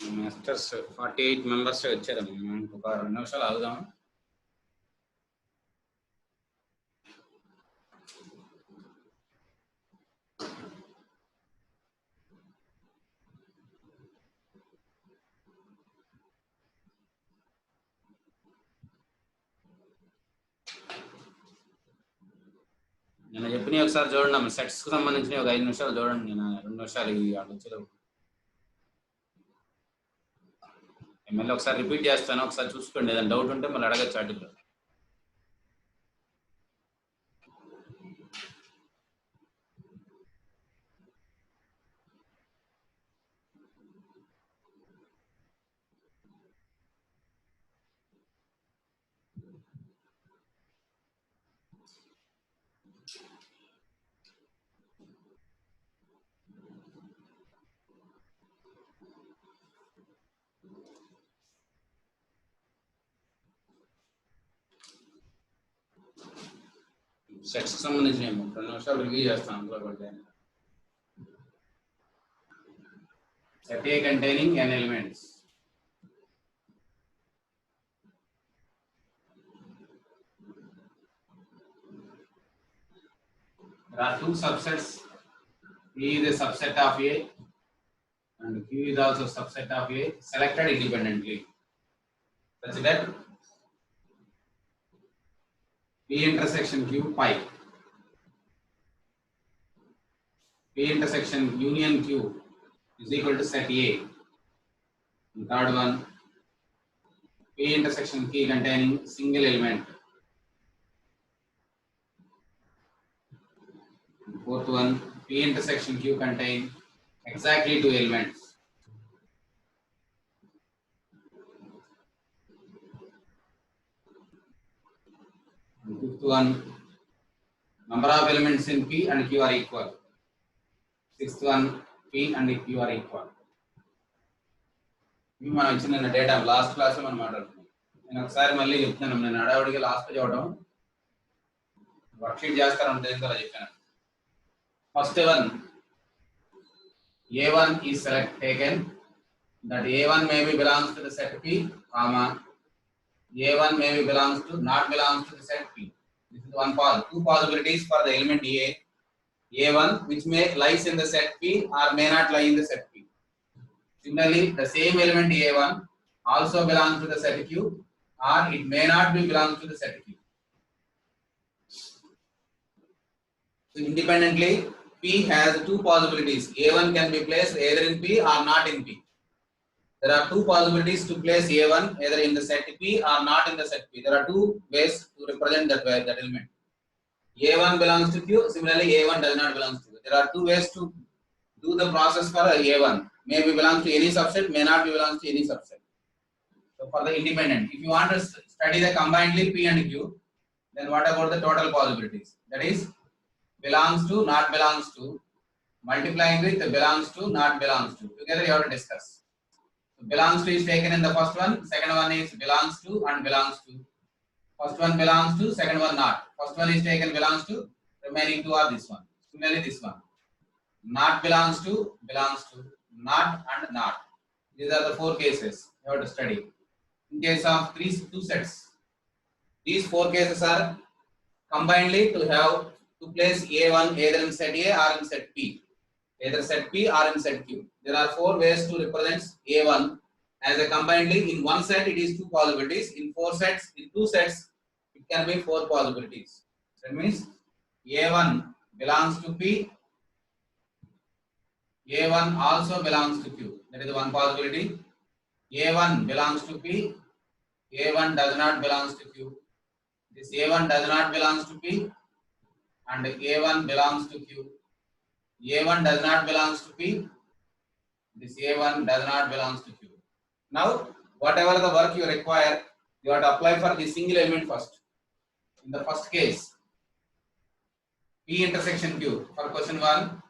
Masters 48 members వచ్చారమ్మా. ఇంకొక 2 నిమిషాలు ఆగుదాం. నేను చెప్పినవి ఒకసారి చూడండి అమ్మ. సెట్స్ కు సంబంధించిన ఒక 5 నిమిషాలు చూడండి. నేను 2 నిమిషాలు ఈ ఆలోచన మళ్ళీ ఒకసారి రిపీట్ చేస్తాను, ఒకసారి చూసుకోండి. ఏదైనా డౌట్ ఉంటే మళ్ళీ అడగచ్చు వాటిలో. సెట్స్ కి సంబంధించిన 2 నిమిషాలు రివ్యూ చేస్తాను. అందులో ఒకటి set A containing n elements. There are 2 subsets. P is a subset of A and Q is also subset of A, selected independently, such that P intersection Q pi, P intersection union Q is equal to set A. And third one, P intersection Q containing single element. And fourth one, P intersection Q contain exactly 2 elements. And fifth one, number of elements in P and Q are equal. Sixth one, P and Q are equal. ఇవి మనం ఇచ్చిన data last class లో మనం మాట్లాడుతున్నాం. నేను ఒకసారి మళ్ళీ చెప్తున్నాను. నేను అడావుడిగా లాస్ట్ చదవడం వర్క్షీట్ చేస్తారని తెలుసు అలా చెప్పాను. First one, A1 is select taken, that A1 maybe belongs to the set P, comma A1 maybe belongs to not belongs to the set P. This is one part. 2 possibilities for the element A1 which may lies in the set P or may not lie in the set P. Similarly, the same element A1 also belongs to the set Q or it may not be belongs to the set Q. So independently, P has 2 possibilities. A1 can be placed either in P or not in P. There are 2 possibilities to place A1 either in the set P or not in the set P. There are 2 ways to represent that element. A1 belongs to Q. Similarly, A1 does not belong to Q. There are 2 ways to do the process for A1. May be belong to any subset, may not be belong to any subset. So for the independent, if you want to study the combinedly P and Q, then what about the total possibilities? That is, belongs to, not belongs to, multiplying with belongs to, not belongs to. Together you have to discuss. So belongs to is taken in the first one, second one is belongs to and belongs to. First one belongs to, second one not. First one is taken belongs to, remaining 2 are this one. Similarly this one. Not belongs to, not and not. These are the 4 cases you have to study. In case of 2 sets, these 4 cases are combinedly to place A1 either in set A or in set P, either set P or in set Q. There are 4 ways to represent A1 as a combinedly. In one set it is 2 possibilities. In 4 sets, in 2 sets it can be 4 possibilities. That means A1 belongs to P, A1 also belongs to Q. That is one possibility. A1 belongs to P, A1 does not belongs to Q. This A1 does not belongs to P and A1 belongs to Q. A1 does not belongs to P. This A1 does not belongs to Q. Now, whatever the work you require, you have to apply for the single element first. In the first case, P intersection Q. For question 1,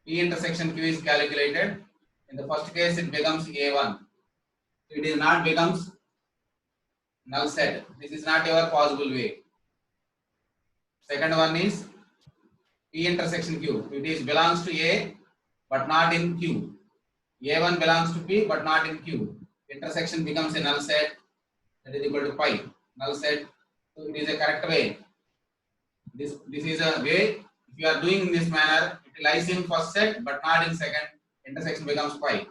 P intersection Q is calculated. In the first case, it becomes A1. It is not becomes null set. This is not your possible way. Second one is P intersection Q. It is belongs to A but not in Q. A1 belongs to P but not in Q. Intersection becomes a null set, that is equal to pi. Null set. So it is a correct way. This is a way. If you are doing in this manner, it lies in first set but not in second. Intersection becomes pi.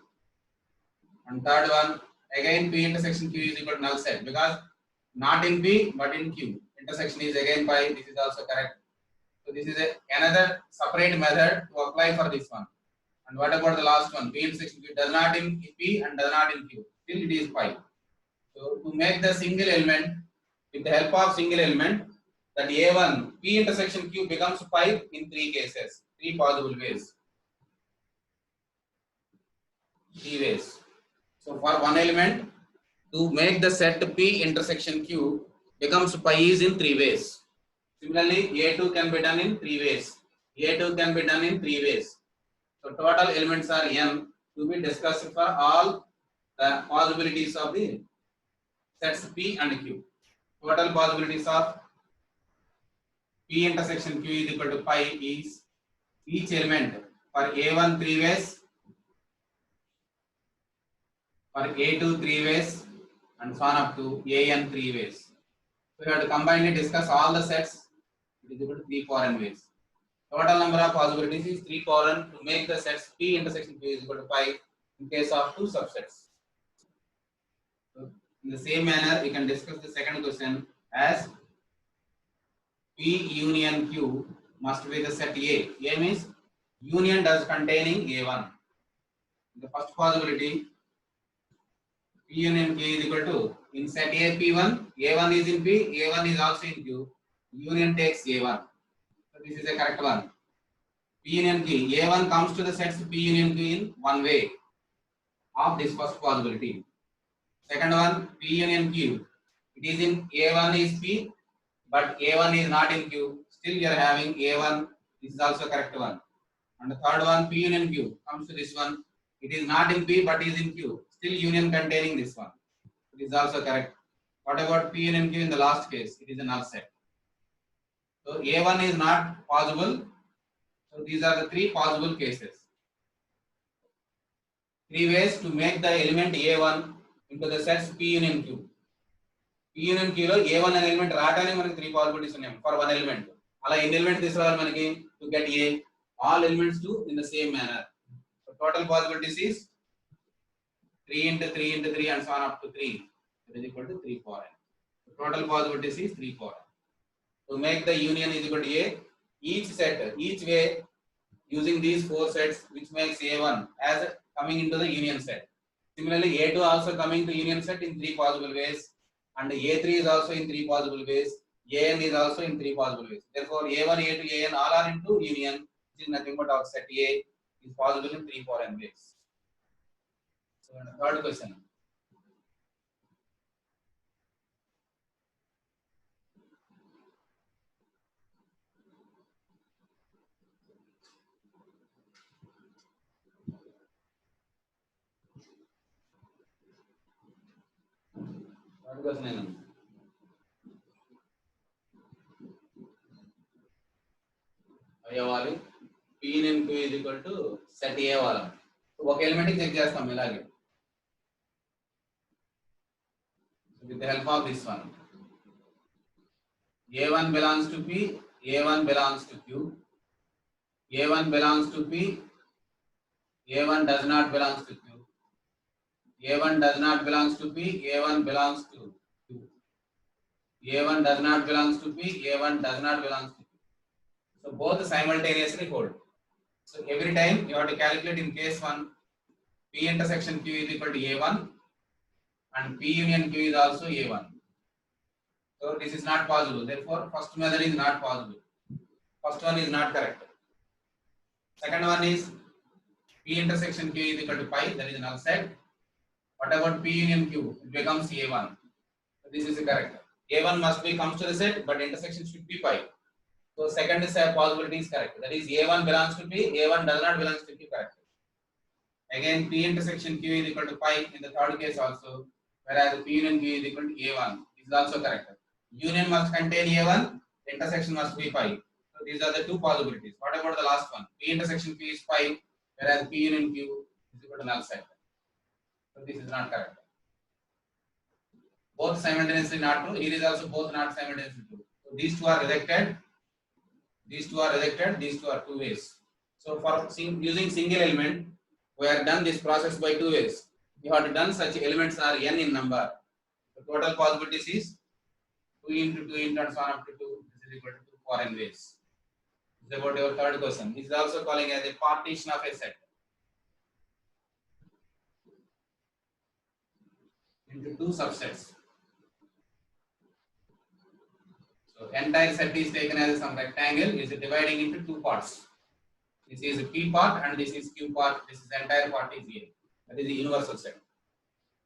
And third one, again P intersection Q is equal to null set because not in P but in Q. Intersection is again pi. This is also correct. So this is another separate method to apply for this one. And what about the last one? P intersection Q does not in P and does not in Q. Still it is pi. So to make the single element, with the help of single element, that A1 P intersection Q becomes pi in three cases, three possible ways. Three ways. So for one element, to make the set P intersection Q becomes pi is in three ways. Similarly, A2 can be done in three ways. A2 can be done in three ways. So total elements are n to be discussed for all the possibilities of the sets P and Q. Total possibilities of P intersection Q is equal to pi is each element for A1 three ways, for A2 three ways, and so on up to AN three ways. So you have to combinedly discuss all the sets. It is equal to 3 4n ways. Total number of possibilities is 3 4n to make the sets P intersection Q is equal to pi in case of two subsets. So in the same manner, we can discuss the second question as P union Q must be the set A. A means union does containing A1. The first possibility P union Q is equal to in set A P1, A1 is in P, A1 is also in Q. Union takes A1. So this is a correct one. P union Q, A1 comes to the sets P union Q in one way of this first possibility. Second one, P union Q. It is in A1 is P, but A1 is not in Q. Still you are having A1. This is also correct one. And the third one, P union Q comes to this one. It is not in P, but is in Q. Still union containing this one. It is also correct. What about P union Q in the last case? It is a null set. So A1 is not possible. So these are the three possible cases. Three ways to make the element A1 into the sets P union Q. P union Q లో A1 అనే element రావడానికి మనకి three possibilities ఉన్నాయి for one element. అలా ఎన్ని element తీసుకురావాలి మనకి to get A? All elements to in the same manner. So total possibilities is 3 into 3 into 3 and so on up to 3. That is equal to 3 4n. The total possibilities is 3 4n. To make the union is equal to A, each set, each way using these four sets which makes A1 as coming into the union set. Similarly, A2 also coming to union set in three possible ways, and A3 is also in three possible ways. An is also in three possible ways. Therefore, A1, A2, An all are into union, which is nothing but our set A is possible in 3 4n ways. So, third question. Third question. అయ్యవాలి P in Q is equal to set A వాళ్ళం ఒక element check చేస్తాం ఇలాగే with the help of this one. A1 belongs to P, A1 belongs to Q, A1 belongs to P, A1 does not belongs to Q, A1 does not belongs to P, A1 belongs to Q, A1 does not belongs to P, A1 does not belongs to Q. So both simultaneously hold. So every time you have to calculate in case 1, P intersection Q is equal to A1 and P union Q is also A1. So this is not possible. Therefore, first method is not possible. First one is not correct. Second one is P intersection Q is equal to pi, that is null set. What about P union Q? It becomes A1. So this is correct. A1 must be comes to the set, but intersection should be pi. So second is possibility is correct. That is A1 belongs to P, A1 does not belongs to Q, correct. Again, P intersection Q is equal to pi in the third case also, whereas P union Q is equal to A1. This is also correct. Union must contain A1, intersection must be pi. So these are the two possibilities. What about the last one? P intersection Q is pi, whereas P union Q is equal to null set. So this is not correct. Both simultaneously not true. Here is also both not simultaneously true. So these two are rejected. These two are rejected. These two are two ways. So for using single element, we have done this process by two ways. We have done such elements are n in number. The total possibilities is 2 into 2 into and so on up to 2. This is equal to 2 for n ways. This is about your third question. This is also calling as a partition of a set into two subsets. So entire set is taken as some rectangle, is dividing into two parts. This is P part and this is Q part. This is entire part is A. That is the universal set.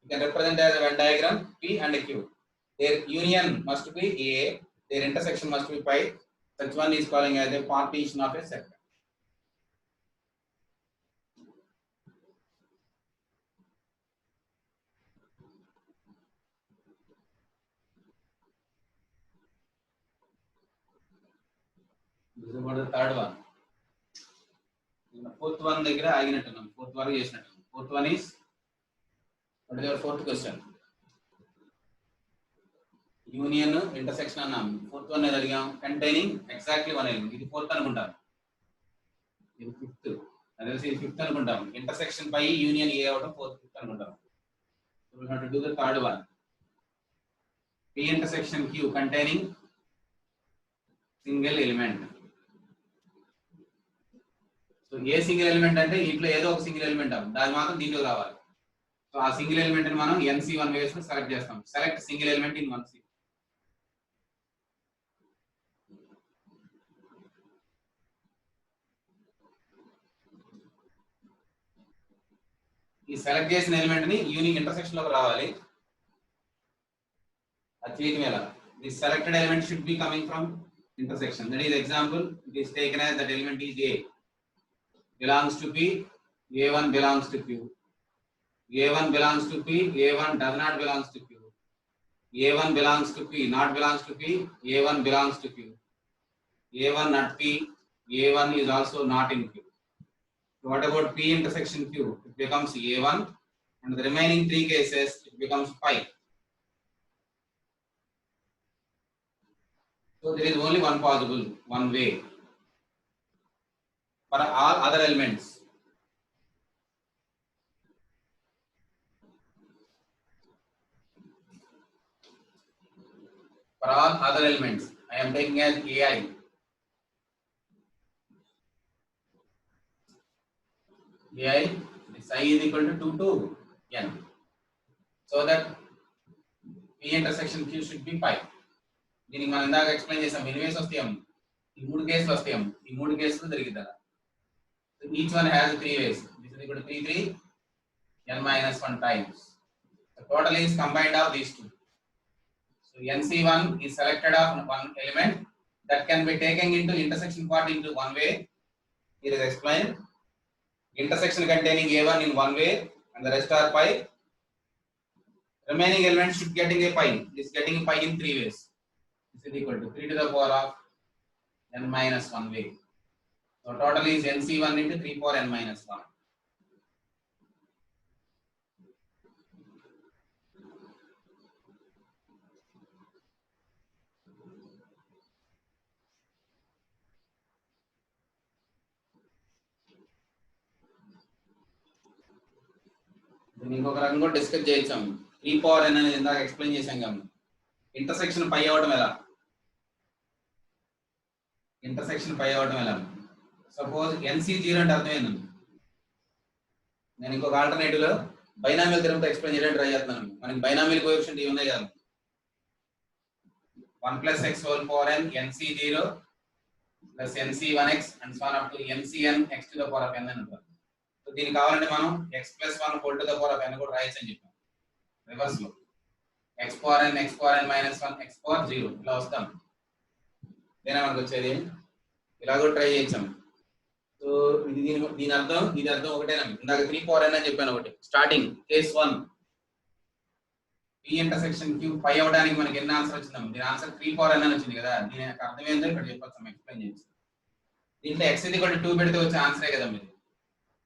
You can represent as a Venn diagram P and Q. Their union must be A. Their intersection must be pi. Such one is calling as a partition of a set. This is about the third one. Fourth one దగ్గర ఆగినట్టున్నాం. Fourth వరకు చేసినట్టున్నాం. Fourth one is, what is your fourth question? Union intersection అన్నాం. Fourth one ఏది అడిగాం? Containing exactly one element. ఇది fourth అనుకుంటాం. ఇది fifth. అదే ఇది fifth అనుకుంటాం. Intersection by union A అవడం fourth fifth అనుకుంటాం. So we have to do the third one. P intersection Q containing single element. So a single element అంటే ఇంట్లో ఏదో ఒక సింగిల్ ఎలిమెంట్ దాని మాత్రం దీంట్లో రావాలి. సో ఆ సింగిల్ ఎలిమెంట్ ని మనం NC1 వేస్ సెలెక్ట్ చేస్తాం. Select single element in 1C. ఈ సెలెక్ట్ చేసిన ఎలిమెంట్ ని యూనిక్ ఇంటర్సెక్షన్ లోకి రావాలి. అది చేయటం ఎలా? This selected element should be coming from intersection. That is example. It is taken as that element is A. Belongs to P. A1 belongs to Q. A1 belongs to P. A1 does not belongs to Q. A1 belongs to P. Not belongs to P. A1 belongs to Q. A1 not P. A1 is also not in Q. So what about P intersection Q? It becomes A1, and the remaining three cases it becomes pi. So there is only one possible, one way for all other elements. For all other elements, I am taking as AI. AI, this I is equal to 2 to n. So that P intersection Q should be pi. దీనికి మనం ఇందాక explain చేసాం. ఎన్ని వేస్ వస్తాం? ఈ మూడు కేసులు వస్తాం. ఈ మూడు కేసులు జరిగిద్దా? So each one has 3 ways. This is equal to 3 3 n minus 1 times. The total is combined of these two. So NC1 is selected of one element that can be taken into intersection part into one way. Here is explained. Intersection containing A1 in one way and the rest are pi. Remaining elements should getting a pi. This getting a pi in 3 ways. This is equal to 3 to the power of n minus 1 way. So total is NC1 into 3 power n minus 1. ఇంకొక రకంగా discuss చేయించాం. 3 power n అనేది ఇందాక explain చేశాం కదా. Intersection పై అవడం ఎలా? Intersection పై అవడం ఎలా? సపోజ్ NC0 అంటే అర్థమైంది. నేను ఇంకొక ఆల్టర్నేటివ్ లో బైనామియల్ థియరమ్ తో ఎక్స్ప్లెయిన్ చేయడానికి ట్రై చేస్తున్నాను. మనకి బైనామియల్ కోఎఫిషియంట్ ఇవి ఉన్నాయి కదా. 1 plus x whole power n NC0 plus NC1x and so on up to NCn x to the power of n అని ఉంటుంది. సో దీనికి కావాలంటే మనం x plus 1 whole to the power of n కూడా రాయొచ్చు అని చెప్పాం. రివర్స్ లో x power n minus 1 x power 0 ఇలా వస్తాం. దేనా మనకు వచ్చేది ఇలా కూడా ట్రై చేయించాం. సో ఇది దీని అర్థం ఇది అర్థం ఒకటేనా? ఇందాక 3 power n అని చెప్పాను ఒకటి. Starting case 1 P intersection Q పై అవడానికి మనకి ఎన్ని ఆన్సర్ వచ్చిందాం? దీని ఆన్సర్ 3 power n అని వచ్చింది కదా. దీని యొక్క అర్థం ఏంటో ఇక్కడ చెప్పొచ్చు, ఎక్స్ప్లెయిన్ చేయొచ్చు. దీంట్లో x = 2 పెడితే వచ్చే ఆన్సరే కదా మీది.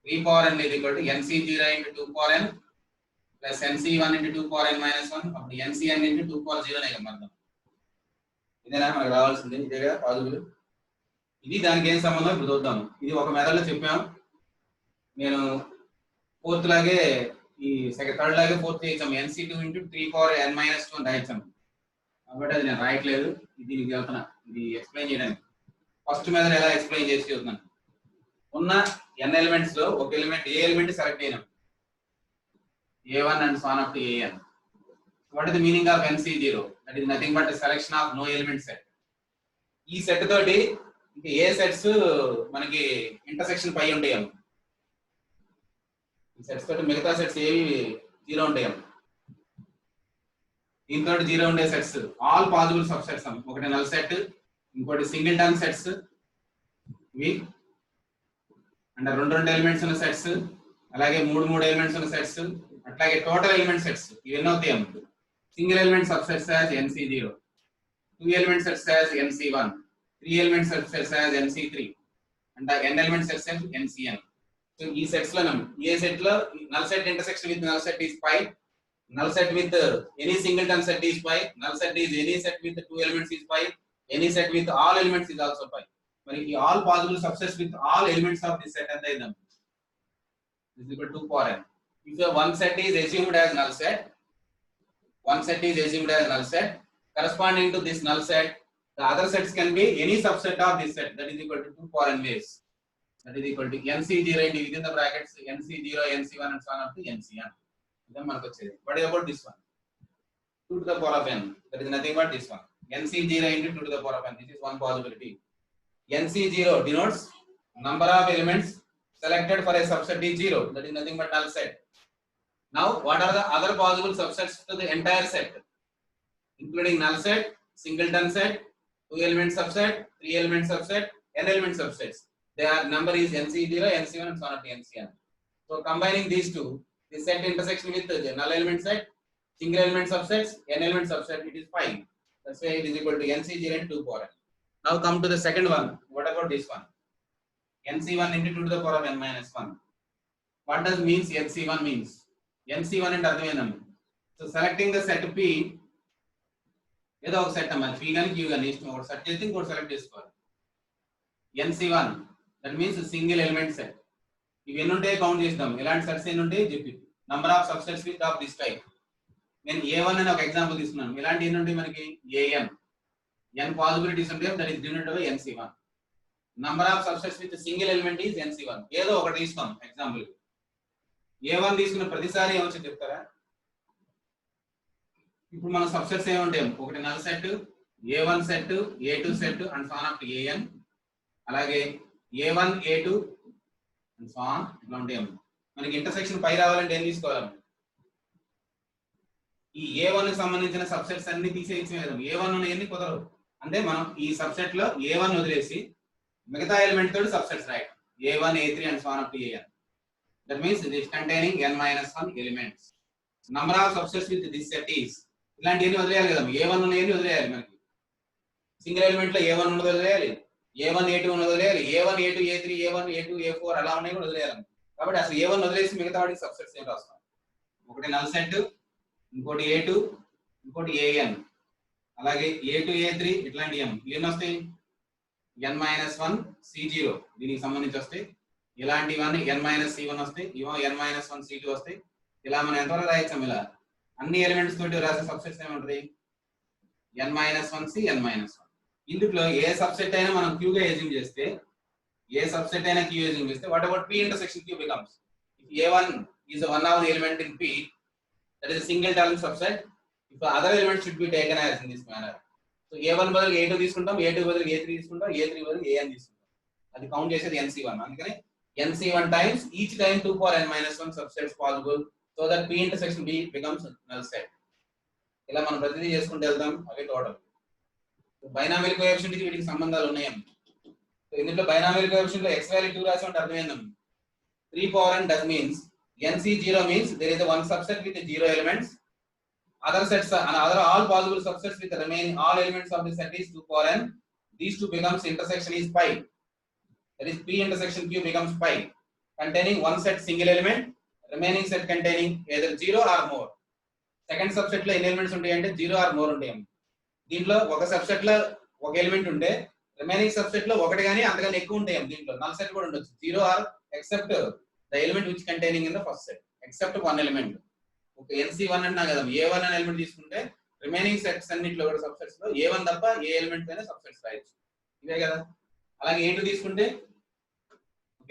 3 power n is equal to nc0 into 2 power n plus nc1 into 2 power n minus 1 అప్పుడు ncn into 2 power 0 నే కదా అర్థం. ఇదేనా మనకు రావాల్సింది, ఇదేగా పాజిబుల్. ఇది దానికి ఏం సంబంధం ఇప్పుడు చూద్దాం. ఇది ఒక మెథడ్లో చెప్పాం. నేను ఫోర్త్ లాగే ఈ థర్డ్ లాగే ఫోర్త్ చేసాం. nc2 into 3 power n minus 1 రాయించాం. కాబట్టి అది నేను రాయట్లేదు, ఇది నీకు వెళ్తున్నా ఇది ఎక్స్ప్లెయిన్ చేయడానికి. ఫస్ట్ మెథడ్ ఎలా ఎక్స్ప్లెయిన్ చేసి చెప్తున్నాను. ఉన్న n ఎలిమెంట్స్ లో ఒక ఎలిమెంట్ ఏ ఎలిమెంట్ సెలెక్ట్ అయినాం, a1 and so on up to an. What is the meaning of nc0? That is nothing but a selection of no element set. ఈ set తోటి ఇంకా ఏ సెట్స్ మనకి ఇంటర్సెక్షన్ పై ఉంటాయి. ఈ sets తోటి మిగతా సెట్స్ ఏవి 0 ఉంటాయి. దీంతో 0 ఉండే sets all possible sub sets. ఒకటి నల్ సెట్, ఇంకోటి సింగిల్ టర్న్ సెట్స్ ఇవి, అంటే రెండు ఎలిమెంట్స్ ఉన్న సెట్స్, అలాగే మూడు ఎలిమెంట్స్ ఉన్న సెట్స్, అట్లాగే టోటల్ ఎలిమెంట్ సెట్స్ ఇవన్నీ అవుతాయి. Single element subsets as nc0, 2 element sets as nc1, 3 element subsets as nc3 and n element sets as ncn. So ఈ సెట్స్ లో ఏ సెట్ లో null set intersection with null set is phi, null set with any singleton set is pi, null set is any set with 2 elements is pi, any set with all elements is also pi. మరి ఈ all possible subsets with all elements of this set ఎంత అయిదాం is equal to 2 power n. If one set is assumed as null set, one set is assumed as null set, corresponding to this null set, the other sets can be any subset of this set, that is equal to 2 power n ways. That is equal to nc0 into within the brackets nc0, nc1 and so on up to ncn. Then మనకు వచ్చేది. What about this one? 2 to the power of n. That is nothing but this one. nc0 into 2 to the power of n. This is one possibility. nc0 denotes number of elements selected for a subset is 0. That is nothing but null set. Now, what are the other possible subsets to the entire set? Including null set, singleton set, 2 element subset, 3 element subset, n element subsets. Their number is nc0, nc1 and so on up to ncn. So, combining these two, this set intersection with the null element set, single element subsets, n element subset, it is 5. That's why it is equal to nc0 into 2 power n. Now come to the second one. What about this one? nc1 into 2 to the power of n minus 1. What does means nc1 means? nc1 అంటే అర్థమేందం. So selecting the set p, ఏదో ఒక set అమ్మ p గాని q గాని ఇష్టం ఒకటి set చేసి ఇంకోటి సెలెక్ట్ చేసుకోవాలి. nc1 that means single element set. ఇవి ఎన్ని ఉంటాయి కౌంట్ చేద్దాం. ఎలాంటి సెట్స్ ఎన్ని ఉంటాయి చెప్పి number of subsets with of this type. నేను a1 అని ఒక ఎగ్జాంపుల్ తీసుకున్నాను. ఇలాంటి ఎన్ని ఉంటాయి మనకి an, n పాసిబిలిటీస్ ఉంటాయి. That is denoted by nc1. Number of subsets with single element is nc1. ఏదో ఒకటి తీసుకోం ఎగ్జాంపుల్. a1 తీసుకున్న ప్రతిసారి ఏమొచ్చి చెప్తారా? ఇప్పుడు మన సబ్సెట్స్ ఏముంటాయి? ఒకటి null set, a1 set, a2 set and so on up to an, అలాగే a1, a2 and so on ఇట్లా ఉంటాయి. మనకి ఇంటర్సెక్షన్ పై రావాలంటే ఏం తీసుకోవాలి? ఈ a1 కి సంబంధించిన సబ్సెట్స్ అన్ని తీసేయచ్చు. a1 ఉన్నవన్నీ కుదరవు. అంటే మనం ఈ సబ్సెట్ లో a1 వదిలేసి మిగతా ఎలిమెంట్ తోటి సబ్సెట్స్ రాయడం a1, a3 and so on up to an. That means it is containing n minus 1 elements. Number of subsets with this set is ఇలాంటివన్నీ వదిలేయాలి కదా. a1 ఉన్నవన్నీ వదిలేయాలి. మనకి సింగిల్ ఎలిమెంట్ లో a1 ఉన్నది వదిలేయాలి, a1, a2 ఉన్నది వదిలేయాలి, a1, a2, a3, a1, a2, a4 అలా ఉన్నాయి కూడా వదిలేయాలి. కాబట్టి అసలు a1 వదిలేసి మిగతా వాటికి సబ్సెట్స్ ఏం రాస్తాం? ఒకటి నల్ సెట్, ఇంకోటి a2, ఇంకోటి an, అలాగే a2, a3 ఇట్లాంటి m ఎన్ని వస్తాయి? n minus 1 c0 దీనికి సంబంధించి వస్తాయి. ఇలాంటివన్నీ n minus c1 వస్తాయి. ఇవో n minus 1 c2 వస్తాయి. ఇలా మనం ఎంతవరకు రాయొచ్చాం? ఇలా అన్ని ఎలిమెంట్స్ తోటి రాసే subsets ఏమంటాయి? n minus 1 c, n minus 1. ఇందులో ఏ సబ్సెట్ అయినా మనం q గా ఎజ్యూమ్ చేస్తే, ఏ సబ్సెట్ అయినా q ఎజ్యూమ్ చేస్తే, what about p intersection q becomes? If a1 is one of the element in p, that is a single term subset. If the other element should be taken as in this manner. So a1 బదులు a2 తీసుకుంటాం, a2 బదులు a3 తీసుకుంటాం, a3 బదులు an తీసుకుంటాం. అది count చేసేది nc1. అందుకని nc1 times each time 2 power n minus 1 subsets possible, so that p intersection b becomes null set. ఇలా మనం ప్రతిదీ చేసుకుంటూ వెళ్దాం. అవే టోటల్ బైనామియల్ కోఎఫిషియంట్ కి వీటికి సంబంధాలు ఉన్నాయి. ఇందులో బైనామియల్ కోఎఫిషియంట్ లో x వాల్యూ 2 రాసి ఉంటే అర్థమైంది. 3 power n does means nc0 means there is a one subset with 0 elements. Other sets and other all possible subsets with the remaining all elements of the set is 2 power n. These two becomes intersection is pi. That is p intersection q becomes pi. containing one set single element, remaining set containing either 0 or more. Second subset లో ఎన్ని elements ఉంటాయి అంటే 0 are more ఉంటాయి. దీంట్లో ఒక subset లో ఒక element ఉంటే రిమైనింగ్ సబ్సెట్ లో ఒకటి కానీ అంతగానే ఎక్కువ ఉంటాయి. దీంట్లో నల్ సెట్ కూడా ఉండొచ్చు. 0 or except the element which containing in the first set except one element. ఒక NC1 అన్నా కదా, A1 అనే ఎలిమెంట్ తీసుకుంటే రిమైనింగ్ సెట్స్ అన్నిట్లో కూడా సబ్సెట్స్ లో A1 తప్ప ఏ ఎలిమెంట్ అయినా సబ్సెట్స్ రాయొచ్చు. ఇదే కదా. అలాగే A2 తీసుకుంటే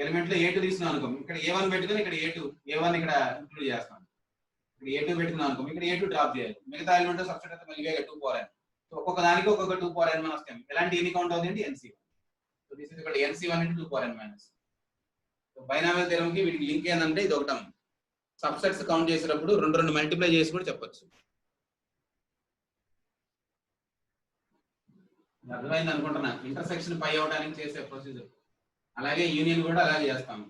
ఎలిమెంట్ లో A2 తీసుకున్నాం అనుకో, ఇక్కడ A1 పెట్టుకుని ఇక్కడ A1 ఇక్కడ ఇంక్లూడ్ చేస్తాం. ఇక్కడ A2 పెట్టుకున్నాం అనుకో, ఇక్కడ A2 డ్రాప్ చేయాలి. మిగతా ఎలిమెంట్ సబ్సెట్ అయితే మళ్ళీ 2n. సో ఒక్కొక్క దానికి ఒక్కొక్క 2n మనం వస్తాం. ఎలాంటి ఎన్ని కౌంట్ అవుతుంది NC1. సో దిస్ ఇస్ ఇక్కడ NC1 into 2n minus. So binomial theorem కి వీటికి లింక్ ఏంటంటే ఇది ఒకటం. సబ్సెట్స్ కౌంట్ చేసేటప్పుడు రెండు మల్టిప్లై చేసి కూడా చెప్పొచ్చు. అర్థమైంది అనుకుంటున్నా. ఇంటర్సెక్షన్ పై అవడానికి చేసే ప్రొసీజర్. అలాగే యూనియన్ కూడా అలాగే చేస్తాము.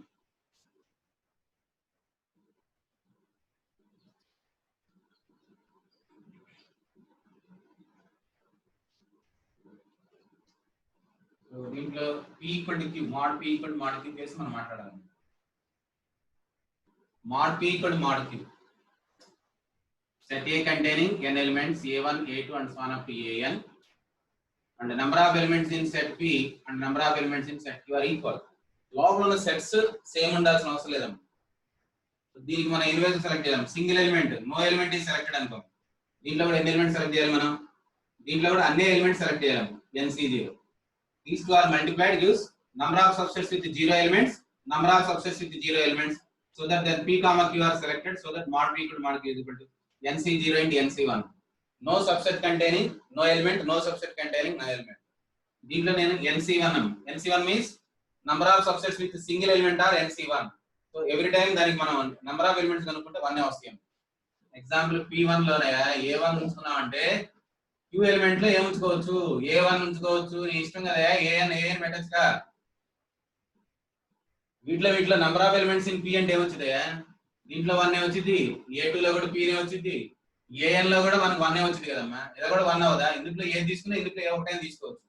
దీంట్లో P equal to Q, mod P equal to mod Q చేసి మనం మాట్లాడాలి. mod P equal to mod Q. Set A containing n elements A1, A2 and so on up to AN, and the number of elements in set P and number of elements in set Q are equal. లోపల ఉన్న sets same ఉండాల్సిన అవసరం లేదమ్మా. దీనికి మనం ఎన్ని values select చేయాలి. Single element no element is selected అనుకో, దీంట్లో కూడా ఎన్ని ఎలిమెంట్స్ సెలెక్ట్ చేయాలి మనం. దీంట్లో కూడా అన్ని ఎలిమెంట్స్ సెలెక్ట్ చేయాలి. NC0. These two are multiplied gives number of subsets with 0 elements, number of subsets with 0 elements, so that then P comma Q are selected, so that mod P equal to mod Q is equal to NC0 into NC1. No subset containing no element, no subset containing no element. దీంట్లో నేను NC1 means number of subsets with single element are NC1. So every time దానికి మనం number of elements కనుక్కుంటే 1 వస్తాయి. Example P1 లోనే A1 ఉంచుకున్నామంటే Q element లో ఏముంచుకోవచ్చు, A1 ఉంచుకోవచ్చు, నీ ఇష్టం కదా. AN పెట్టచ్చుగా. వీటిలో number of elements in P అంటే ఏమొచ్చింది, దీంట్లో 1 వచ్చింది, A2 లో కూడా P వచ్చింది, AN లో కూడా మనకు 1 వచ్చింది కదమ్మా. ఇది కూడా 1 అవదా. ఇందులో ఏది తీసుకున్నా ఇందులో ఏ ఒకటైనా తీసుకోవచ్చు.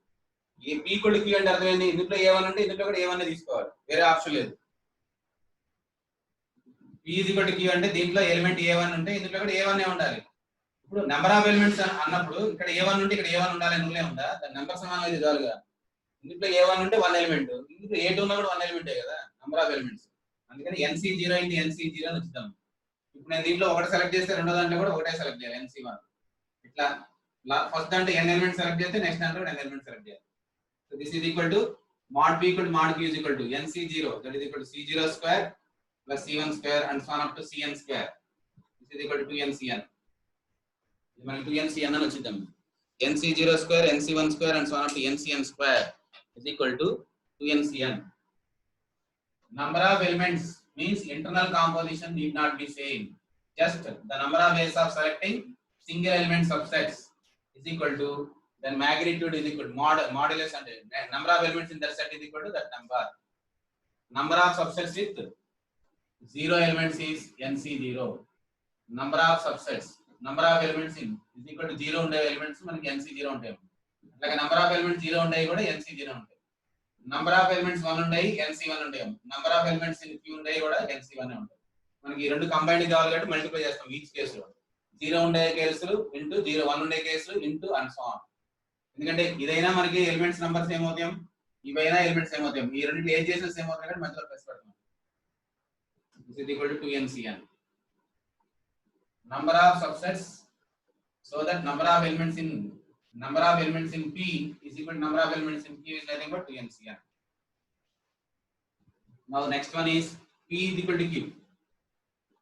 ఈ P ఈక్వల్ టు Q అంటే అర్థమైంది. ఇందులో A1 ఉంటే ఇందులో కూడా A1 తీసుకోవాలి, వేరే ఆప్షన్ లేదు. P is equal to Q అంటే దీంట్లో ఎలిమెంట్ A1 ఉంటే ఇందులో కూడా A1 ఉండాలి. ఇప్పుడు నెంబర్ ఆఫ్ ఎలిమెంట్స్ అన్నప్పుడు ఇక్కడ A1 ఉంటే ఇక్కడ A1 ఉండాలని రూల్ ఉందా. దాని నెంబర్ సమానం అయితే చాలుగా. ఇందులో A1 ఉంటే 1 ఎలిమెంట్, ఇందులో A2 ఉన్నా కూడా 1 ఎలిమెంటే కదా నెంబర్ ఆఫ్ ఎలిమెంట్స్. అందుకని NC0 into NC0 అని వచ్చుతాం. ఇప్పుడు నేను దీంట్లో ఒకటి సెలెక్ట్ చేస్తే రెండో దాంట్లో కూడా ఒకటే సెలెక్ట్ చేయాలి NC1. ఇట్లా ఫస్ట్ దాంట్లో n ఎలిమెంట్స్ సెలెక్ట్ చేస్తే నెక్స్ట్ దాంట్లో n ఎలిమెంట్స్ సెలెక్ట్ చేయాలి. So this is equal to mod P equal to mod Q is equal to NC0, that is equal to C0 square plus C1 square and so on up to Cn square. This is equal to 2NCn. మనకి 2NCn అని వచ్చింది. NC0 square, NC1 square and so on up to NCn square is equal to 2NCn. Number of elements means internal composition need not be same. Just the number of ways of selecting single element subsets is equal to then magnitude is equal to modulus and number of elements in that set is equal to that number. Number of subsets with 0 elements is NC0. Number of subsets, number of elements in is equal to 0 ఉండే elements మనకి NC0 ఉంటాయి. అలాగే number of elements 0 ఉంటాయి కూడా NC0 ఉంటాయి. number of elements 1 ఉంటాయి NC1 ఉంటాయి. number of elements in Q ఉంటాయి కూడా NC1 ఉంటాయి. మనకి ఈ రెండు కంబైన్డ్ కావాలి కాబట్టి మల్టిప్లై చేస్తాం ఈచ్ కేసులో. 0 ఉండే కేసులు ఇంటూ 0 1 ఉండే కేసులు ఇంటూ అండ్ సో ఆన్. ఎందుకంటే ఇదైనా మనకి ఎలిమెంట్స్ నంబర్స్ ఏమవుతాం, ఇవైనా ఎలిమెంట్స్ ఏమవుతాం, ఈ రెండింటిలో ఏం చేసినా సేమ్ అవుతాయి కాబట్టి మధ్యలో ప్లస్ పెడతాం. This is equal to 2NCn. Number of subsets, so that number of elements in P is equal to number of elements in Q is nothing but 2NCn. Now next one is P is equal to Q.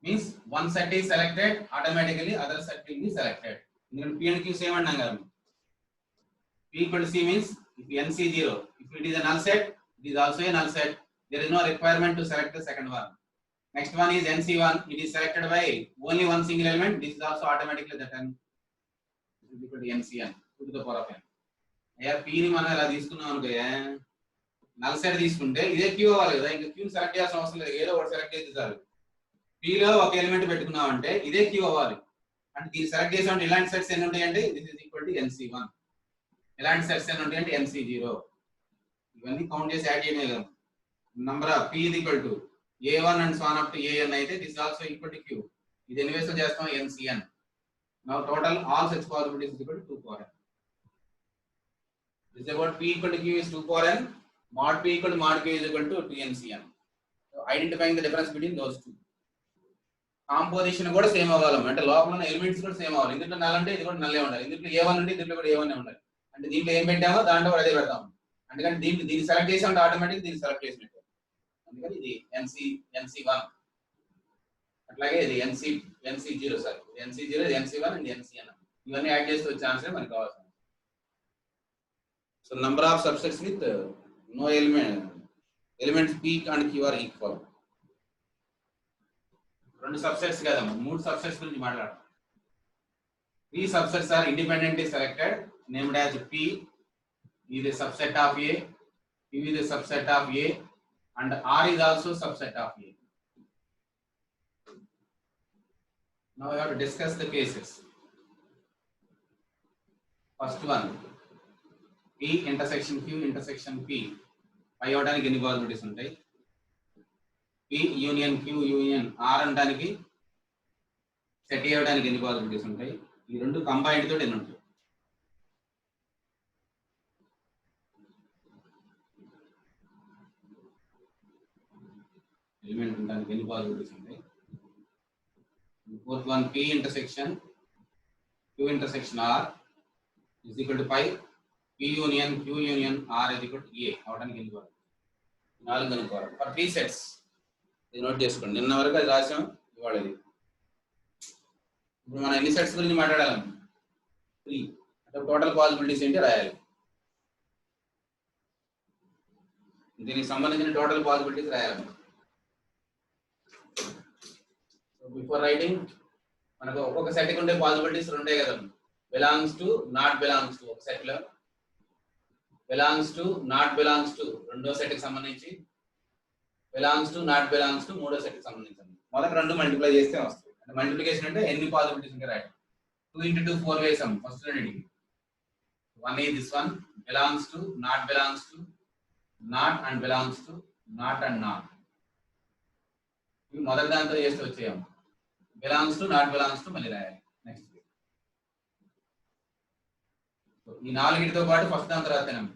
Means one set is selected, automatically other set will be selected. P and Q same and angle. P equal to C means if NC0, if it is a null set, it is also a null set. There is no requirement to select the second one. Next one is NC1, it is selected by only one single element. This is also automatically the term. This is equal to NCn to the power of n. Here P ni మనం ఇలా తీసుకున్నాం అనుకో, null set తీసుకుంటే ఇదే Q అవ్వాలి కదా. ఇంకా Q select చేయాల్సిన అవసరం లేదు, ఏదో ఒకటి సెలెక్ట్ చేస్తే చాలు. P లో ఒక ఎలిమెంట్ పెట్టుకున్నాం అంటే ఇదే Q అవ్వాలి. అంటే దీన్ని సెలెక్ట్ చేసామంటే ఇలాంటి సెట్స్ ఎన్ని ఉంటాయంటే this is equal to NC1. ఇలాంటి సెట్స్ ఎన్ని ఉంటాయంటే NC0. ఇవన్నీ కౌంట్ చేసి యాడ్ చేయడమే కదా. Number of P is equal to A1 and so on up to AN అయితే this is also equal to Q. ఇది ఎన్ని వేస్ చేస్తాం NCN. Now total all such possibilities is equal to 2 power n. This is about P equal to Q is 2 power n. Mod P equal to mod Q is equal to 2NCN. So identifying the difference between those two. Composition కూడా same అవ్వాలి, అంటే లోపల ఉన్న elements కూడా same అవ్వాలి. ఇందులో null అంటే ఇది కూడా నల్లే ఉండాలి, ఇందులో A1 ఉంటే ఇందులో కూడా A1 ఉండాలి. అంటే దీంట్లో ఏం పెట్టామో దాంట్లో కూడా అదే పెడతాం. అందుకని దీన్ని సెలెక్ట్ చేసామంటే ఆటోమేటిక్ దీన్ని సెలెక్ట్ చేసినట్టు. అందుకని ఇది NC1, అట్లాగే ఇది NC0 సార్, NC0, ఇది NC1 అండ్ NCN. ఇవన్నీ యాడ్ చేస్తే వచ్చే ఆన్సర్ మనకు కావాల్సింది. So number of subsets with no elements P and Q are equal. రెండు సబ్సెట్స్ కదా, మూడు సబ్సెట్స్ గురించి మాట్లాడతాం. 3 subsets are independently selected, named as P is a subset of A, Q is a subset of A, and R is also subset of A. Now we have to discuss the cases. First one, P intersection Q intersection P. పై అవడానికి ఎన్ని possibilities ఉంటాయి? P union Q union R అనడానికి set చేయడానికి ఎన్ని possibilities ఉంటాయి? ఈ రెండు combined తోటి ఎన్ని ఉంటాయి? ఎలిమెంట్ ఉండడానికి ఎన్ని పాసిబిలిటీస్ ఉంటాయి? Fourth one, P intersection Q intersection R is equal to 5. P union Q union R is equal to A అవడానికి ఎన్ని పాసిబిలిటీస్? 4 అనుకోవాలి. For 3 sets. ఇది నోట్ చేసుకోండి, నిన్న వరకు అది రాసాం, ఇవాళ ఇది. ఇప్పుడు మనం ఎన్ని సెట్స్ గురించి మాట్లాడాలి? 3. అంటే టోటల్ పాసిబిలిటీస్ ఏంటి రాయాలి. దీనికి సంబంధించిన టోటల్ పాసిబిలిటీస్ రాయాలి. బిఫోర్ రైటింగ్ మనకు ఒక్కొక్క సెట్ కి ఉండే పాసిబిలిటీస్ ఉంటాయి కదా. Belongs to, not belongs to ఒక సెట్ లో, belongs to, not belongs to రెండో సెట్ కి సంబంధించి, belongs to, not belongs to మూడో సెట్ కి సంబంధించి. మొదటి రెండు మల్టిప్లై చేస్తే వస్తుంది. అంటే మల్టిప్లికేషన్ అంటే ఎన్ని పాసిబిలిటీస్ ఉంటాయి రాయడం. 2 into 2 4 వేసాం ఫస్ట్ రెండింటికి. 1 is this one, belongs to, not belongs to, not and belongs to, not and not. ఇవి మొదటి దాంతో చేస్తే వచ్చేయం. Belongs to, not belongs to మళ్ళీ రాయాలి. నెక్స్ట్ ఈ నాలుగిటితో పాటు ఫస్ట్ దాంతో రాస్తాం.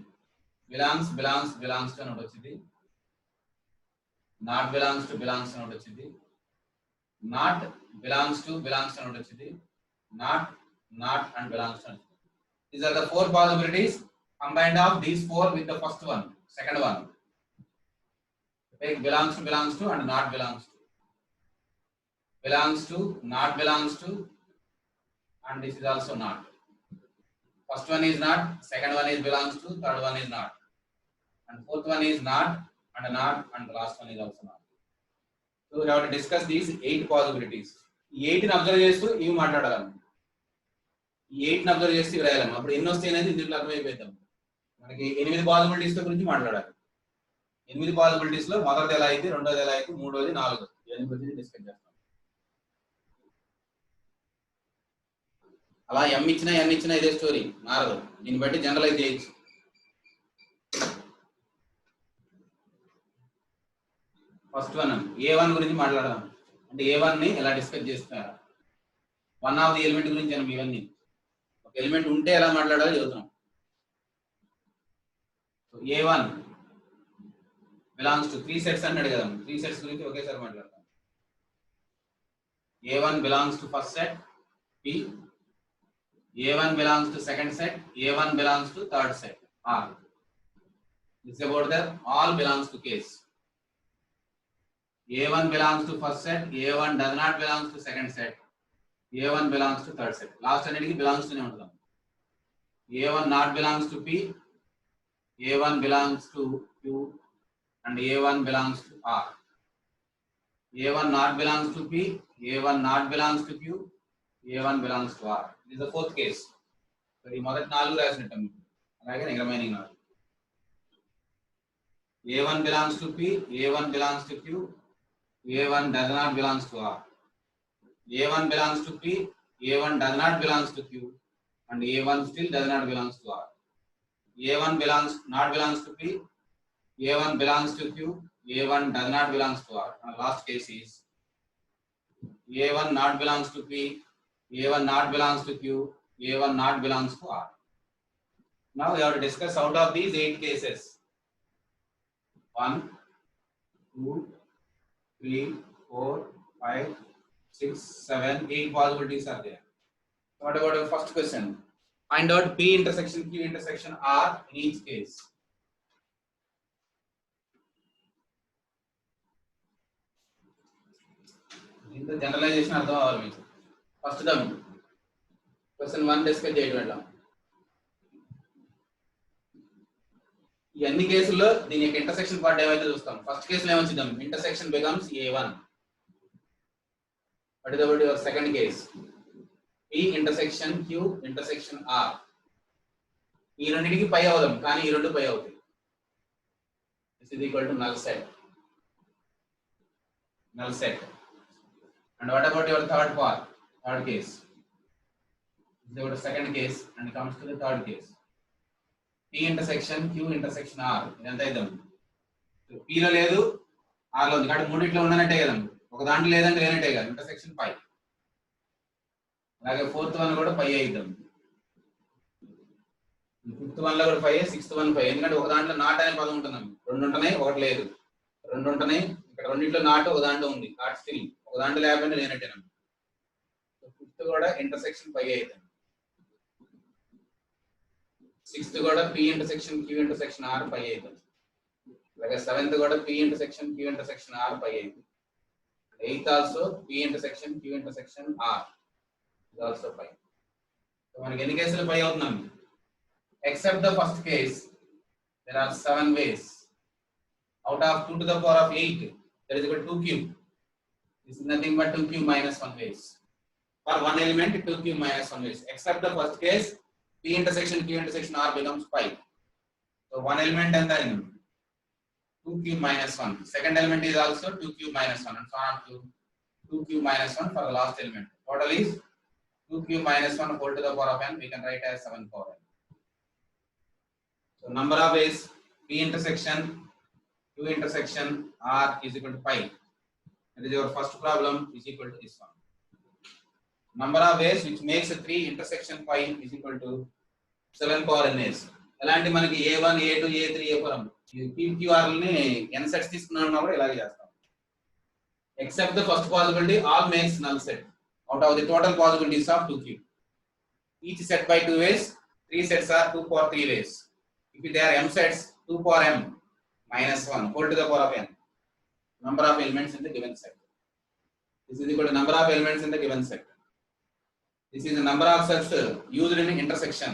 బిలాంగ్స్ బిలాంగ్స్ బిలాంగ్స్ టు అని ఒకటి వచ్చింది, నాట్ బిలాంగ్స్ టు బిలాంగ్స్ అని ఒకటి వచ్చింది, నాట్ బిలాంగ్స్ టు బిలాంగ్స్ అని ఒకటి వచ్చింది, not, not and belongs to. These are the 4 possibilities combined of these 4 with the first one, second one. Take belongs to and not belongs to. Belongs to, not belongs to, and this is also not. First one is not, second one is belongs to, third one is not, and fourth one is not, and the last one is also not. So we have to discuss these 8 possibilities. ఈ 8ని observe చేస్తూ ఇవి మాట్లాడాలి. ఈ 8ని observe చేస్తూ ఇవి రాయాలి. అప్పుడు ఎన్ని వస్తాయి అనేది దీంట్లో అర్థమైపోతాం. మనకి 8 పాసిబిలిటీస్ గురించి మాట్లాడాలి. 8 పాసిబిలిటీస్ లో మొదటిది ఎలా అయితే, రెండోది ఎలా అయితే, మూడోది, నాలుగోది, ఇవన్నీ గురించి డిస్కస్ చేస్తాం. అలా ఎం ఇచ్చినా ఎన్ ఇచ్చినా ఇదే స్టోరీ మారదు. దీన్ని బట్టి జనరలైజ్ చేయొచ్చు. ఫస్ట్ వన్ A1 గురించి మాట్లాడదాం. అంటే A1 ని ఎలా డిస్కస్ చేస్తున్నారు, వన్ ఆఫ్ ది ఎలిమెంట్ గురించి మనం ఇవన్నీ ఒక ఎలిమెంట్ ఉంటే ఎలా మాట్లాడాలో చెబుతున్నాం. A1 బిలాంగ్స్ టు 3 సెట్స్ అన్నాడు కదా, 3 సెట్స్ గురించి ఒకేసారి మాట్లాడతాం. A1 belongs to first set P, A1 belongs to second set, A1 belongs to third set R. It's about the all belongs to case. A1 belongs to first set, A1 does not belongs to second set, A1 belongs to third set. Last అన్నిటికి belongs to నే ఉంటుంది. A1 not belongs to P, A1 belongs to Q, and A1 belongs to R. A1 not belongs to P, A1 not belongs to Q, A1 belongs to R. This is the fourth case. So ఈ మొదటి 4 రాసినట్టు, అలాగే remaining 4. A1 belongs to P, A1 belongs to Q, A1 does not belongs to R. A1 belongs to P, A1 does not belongs to Q, and A1 still does not belongs to R. A1 not belongs to P, A1 belongs to Q, A1 does not belongs to R. Last case is A1 not belongs to P, A1 not belongs to Q, A1 not belongs to R. Now we have to discuss out of these 8 cases. 1, 2, 3, 4, 5, 6, 7, 8 possibilities are there. What about the first question? Find out P intersection Q intersection R in each case. In the generalization అర్థం అవ్వాలి మీకు. First term question 1 discuss చేయడం వెళ్ళాం. ఈ అన్ని కేసుల్లో దీని యొక్క ఇంటర్సెక్షన్ పార్ట్ ఏమైతే చూస్తాం. ఫస్ట్ కేసులో ఏమొచ్చిందాం, intersection becomes A1. What is about your second case? P intersection Q intersection R. ఈ రెండింటికి పై అవుదాం, కానీ ఈ రెండు పై అవుతాయి. This is equal to null set. Null set. And what about your third part? Third case. This is our second case and it comes to the third case. P intersection Q intersection R. ఇదంతా ఇద్దాం. P లో లేదు, R లో ఉంది. కాబట్టి మూడిట్లో ఉండనట్టే కదా. ఒక దాంట్లో లేదంటే లేనట్టే కదా. ఇంటర్సెక్షన్ పై. అలాగే ఫోర్త్ వన్ కూడా పై అయిద్దాం. ఫిఫ్త్ వన్ లో కూడా పై, సిక్స్త్ వన్ పై. ఎందుకంటే ఒక దాంట్లో నాట్ అనే పదం ఉంటున్నాం. రెండు ఉంటున్నాయి, ఒకటి లేదు. రెండు ఉంటున్నాయి, ఇక్కడ రెండింటిలో నాట్ ఒక దాంట్లో ఉంది. నాట్ స్టిల్ ఒక దాంట్లో లేకపోయినా లేనట్టేనా. ఫిఫ్త్ కూడా ఇంటర్సెక్షన్ పై అవుతుంది. సిక్స్త్ కూడా P intersection Q intersection R పై అవుతుంది. అలాగే సెవెంత్ కూడా P intersection Q intersection R పై అవుతుంది. Eighth also P intersection Q intersection R is also pi. So మనకి ఎన్ని కేసులు పై అవుతున్నాం? Except the first case, there are 7 ways. Out of 2 to the power of 8, there is equal to 2 cube. This is nothing but 2 cube minus 1 ways. For one element, 2 cube minus 1 ways. Except the first case, P intersection Q intersection R becomes pi. So one element and then 2 cube minus 1. Second element is also 2 cube minus 1 and so on to 2 cube minus 1 for the last element. Total is 2 cube minus 1 whole to the power of n. We can write as 7 power n. So number of ways P intersection Q intersection R is equal to pi. That is your first problem is equal to this one. Number of ways which makes a 3 intersection pi is equal to 7 power n ways. అలాంటి మనకి A1, A2, A3, A4 PQR ని n sets తీసుకున్నాము ఇలాగే చేస్తాం. Except the first possibility, all makes null set out of the total possibilities of 2 cube. Each set by 2 ways, 3 sets are 2 power 3 ways. If there are m sets, 2 power m minus 1 whole to the power of n. Number of elements in the given set. This is equal to number of elements in the given set. This is the number of sets used in intersection.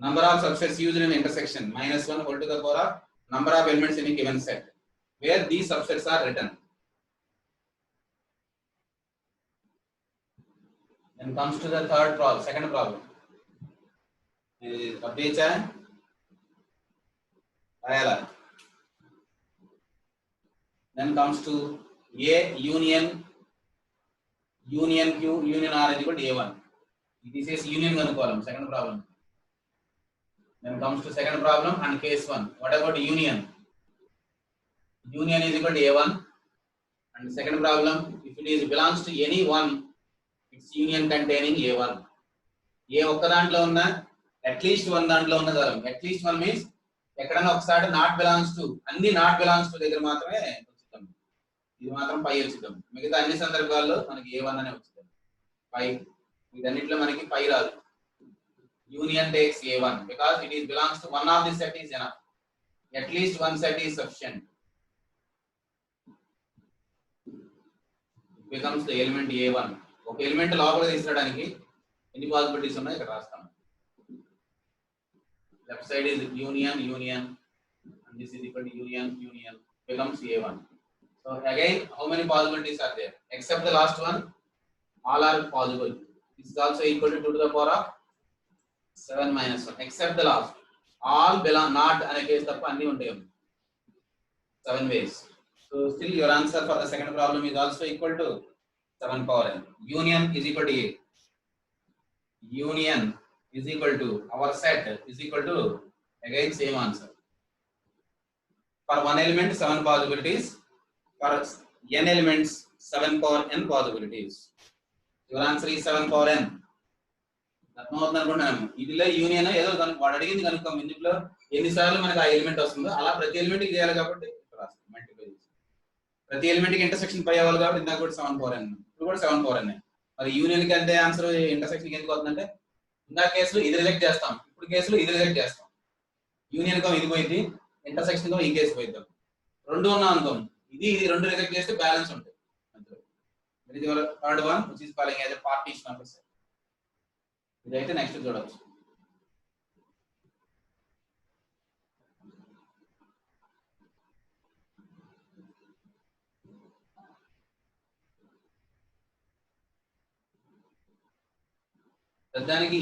Number of subsets used in intersection minus 1 whole to the power of number of elements in a given set, where these subsets are written. Then comes to the third problem, second problem. Then comes to A union Q union R is equal to A1. This is union column. Second problem. Then comes to second problem and case 1. What about union? Union is equal to A1. And second problem, if it is belongs to any one, its union containing A1. ఏ ఒక్క దాంట్లో ఉన్నా at least one దాంట్లో ఉన్న చాలు. At least one means ఎక్కడైనా ఒకసారి not belongs to, అన్ని not belongs to దగ్గర మాత్రమే వచ్చిద్దాం. ఇది మాత్రం పై వచ్చిద్దాం. మిగతా అన్ని సందర్భాల్లో మనకి A1 అనే వచ్చిద్దాం. పై వీటన్నిటిలో మనకి పై రాదు. Union takes A1 because it is belongs to one of the set is enough. At least one set is sufficient. It becomes the element A1. ఒక ఎలిమెంట్ లోపల తీసుకోవడానికి ఎన్ని పాసిబిలిటీస్ ఉన్నాయి ఇక్కడ రాస్తాం. Left side is union and this is equal to union becomes A1. So again, how many possibilities are there? Except the last one, all are possible. This is also equal to 2 to the power of 7 minus 1. Except the last, all belong not అనే case తప్ప అన్ని ఉంటాయి. 7 ways. So still your answer for the second problem is also equal to 7 power n. Union is equal to A. Union is equal to our set is equal to again same answer. For one element 7 possibilities, for n elements 7 power n possibilities. Your answer is 7 power n. అర్థమవుతుంది అనుకుంటున్నాను. ఇదిలో union ఏదో వాడు అడిగింది కనుక్కోం ఇందులో ఎన్నిసార్లు మనకి ఆ ఎలిమెంట్ వస్తుందో అలా ప్రతి ఎలిమెంట్ కి చేయాలి కాబట్టి మల్టిప్లై చేసి ప్రతి ఎలిమెంట్ కి ఇంటర్సెక్షన్ పై అవ్వాలి కాబట్టి ఇందాక కూడా 7 పవర్ n, ఇప్పుడు కూడా 7 పవర్ n. మరి యూనియన్ కి అంటే ఆన్సర్ ఇంటర్సెక్షన్ ఎందుకు అవుతుందంటే ఇందా కేసులో ఇది రిజెక్ట్ చేస్తాం, ఇప్పుడు కేసులో ఇది రిజెక్ట్ చేస్తాం. యూనియన్ కో ఇది పోయింది, ఇంటర్సెక్షన్ కో ఈ కేసు పోయిద్దాం. రెండు ఉన్నాం అనుకోం, ఇది ఇది రెండు రిజెక్ట్ చేస్తే బ్యాలెన్స్ ఉంటాయి. Third one which is calling as a partition of a set. ఇదైతే నెక్స్ట్ చూడవచ్చు. దానికి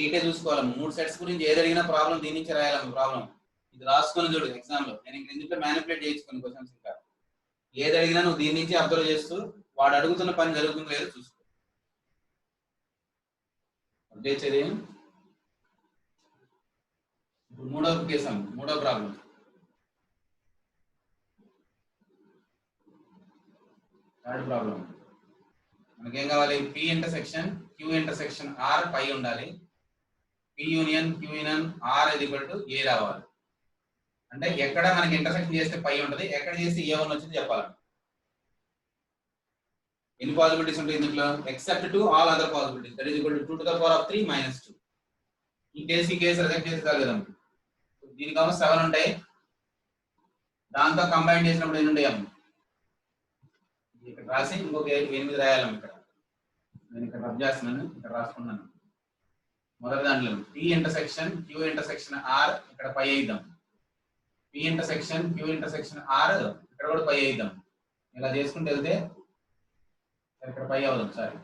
ఎయిటే చూసుకోవాలి. 3 సెట్స్ గురించి ఏది అడిగినా ప్రాబ్లం దీని నుంచి రాయాలి. ప్రాబ్లం ఇది రాసుకొని చూడు ఎగ్జామ్ లో. నేను ఇందులో మ్యానిపులేట్ చేయించుకుని క్వశ్చన్స్ ఇంకా ఏది అడిగినా నువ్వు దీని నుంచి అబ్జర్వ్ చేస్తూ వాడు అడుగుతున్న పని జరుగుతుందో లేదో చూసుకో. చేసేది ఇప్పుడు మూడో కేసు, మూడో ప్రాబ్లం. థర్డ్ ప్రాబ్లం మనకేం కావాలి? P intersection Q intersection R phi ఉండాలి. P union Q union R ఇది ఈక్వల్ టు ఏ రావాలి. అంటే ఎక్కడ మనకి ఇంటర్సెక్షన్ చేస్తే పై ఉంటుంది, ఎక్కడ చేస్తే ఏ వన్ వచ్చింది చెప్పాలి. ఎన్ని పాసిబిలిటీస్ ఉంటాయి ఇందులో? Except to all other possibilities that is equal to 2 to the power of 3 minus 2. ఈ కేసు రిజెక్ట్ చేస్తారు కదా. దీనికి 7 ఉంటాయి, దాంతో కంబైన్ చేసినప్పుడు ఎన్ని ఉంటాయి? ఇక్కడ రాసి ఇంకొక 8 రాయాలి. ఇక్కడ నేను ఇక్కడ రబ్ చేస్తున్నాను, ఇక్కడ రాసుకున్నాను. మొదటి దాంట్లో P intersection Q intersection R ఇక్కడ పై అయిద్దాం. P intersection Q intersection R ఇక్కడ కూడా పై అయిద్దాం. ఇలా చేసుకుంటూ వెళ్తే ఇక్కడ పై అవుదాం. సారీ,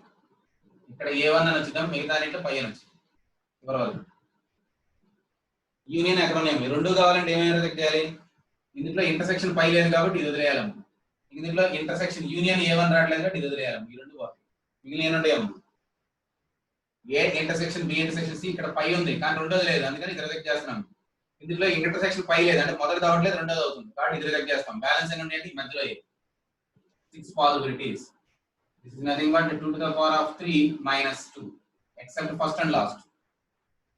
ఇక్కడ ఏ1 అని వచ్చిద్దాం, మిగతా ఇంట్లో పై అని వచ్చింది. చివరి వరకు యూనియన్ ఎక్కడ ఉన్నాయి? రెండు కావాలంటే ఏమైనా రిజెక్ట్ చేయాలి. ఇందులో ఇంటర్సెక్షన్ పై లేదు కాబట్టి ఇది వదిలేయాలి. ఇందులో ఇంటర్సెక్షన్ యూనియన్ ఏ1 రావట్లేదు కాబట్టి ఇది వదిలేయాలి. ఈ రెండు మిగిలిన ఏముంటాయి? A intersection B intersection C ఇక్కడ పై ఉంది కానీ రెండోది లేదు, అందుకని ఇది రిజెక్ట్ చేస్తున్నాం. ఇందులో ఇంటర్సెక్షన్ పై లేదు అంటే మొదటిది అవ్వట్లేదు, రెండోది అవుతుంది కాబట్టి ఇది రిజెక్ట్ చేస్తాం. బ్యాలెన్స్ ఎన్ని ఉంటాయి? మధ్యలో 6 possibilities. This is nothing but 2 to the power of 3 minus 2 except first and last.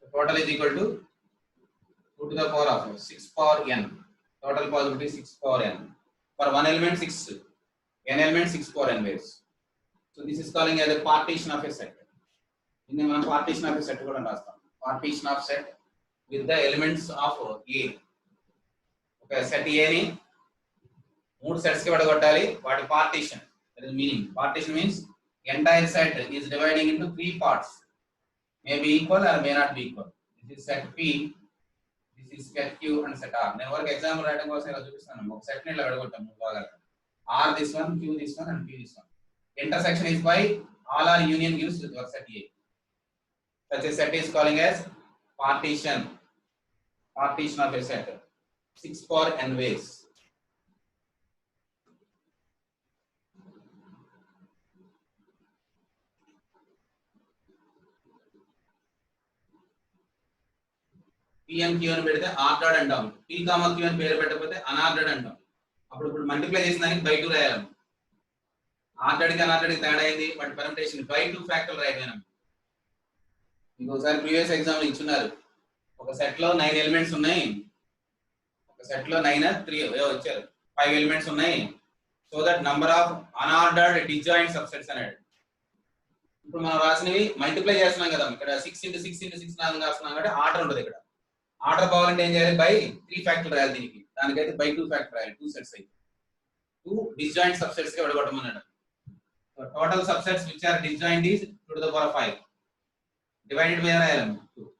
The total is equal to 2 to the power of 6 power n. Total possibility 6 power n. For one element 6, n element 6 power n ways. So this is calling as a partition of a set. In the partition of a set kuda rastam. Partition of set with the elements of A. Okay, set A ni 3 sets ki vadagottali, vaati partition. That is meaning. Partition means entire set is dividing into 3 parts. May be equal or may not be equal. This is set P, this is set Q and set R. నేను వరకు example రాయడం కోసం ఇలా చూపిస్తాను. ఒక set ని ఇలా విడగొట్టాం 3 భాగాలుగా. R this one, Q this one and P this one. Intersection is by all our union gives your set A. Such a set is calling as partition. Partition of a set. 6 power n ways. P and Q అని పెడితే ordered అంటాం. P, Q అని పేరు పెట్టకపోతే unordered అంటాం. అప్పుడు multiply చేసిన దానికి బై 2 రాయాలి. ఆర్డర్డ్ కి అన్ఆర్డర్డ్ కి తేడా అయింది, బట్ పర్ముటేషన్ బై 2 ఫ్యాక్టర్ రాయడం. ఇంకోసారి ప్రీవియస్ ఎగ్జామ్ లో ఇచ్చున్నారు. ఒక సెట్ లో 9 ఎలిమెంట్స్ ఉన్నాయి. ఒక సెట్ లో 9 3 వచ్చారు 5 ఎలిమెంట్స్ ఉన్నాయి. So that number of unordered disjoint subsets అన్నాడు. ఇప్పుడు మనం రాసినవి మల్టిప్లై చేస్తున్నాం కదా, ఇక్కడ 6 into 6 into 6 నాలుగు రాస్తున్నాం కాబట్టి ఆర్డర్ ఉంటుంది. ఇక్కడ ఆర్డర్ కావాలంటే ఏం చేయాలి? బై 3 ఫ్యాక్టర్ రాయాలి. దీనికి దానికైతే బై 2 ఫ్యాక్టర్ రాయాలి. 2 సెట్స్ అయితే 2 డిస్జాయింట్ సబ్సెట్స్ గా విడగొట్టమన్నాడు. So total subsets which are disjoint is 2 to the power of 5 divided by రాయాలి 2.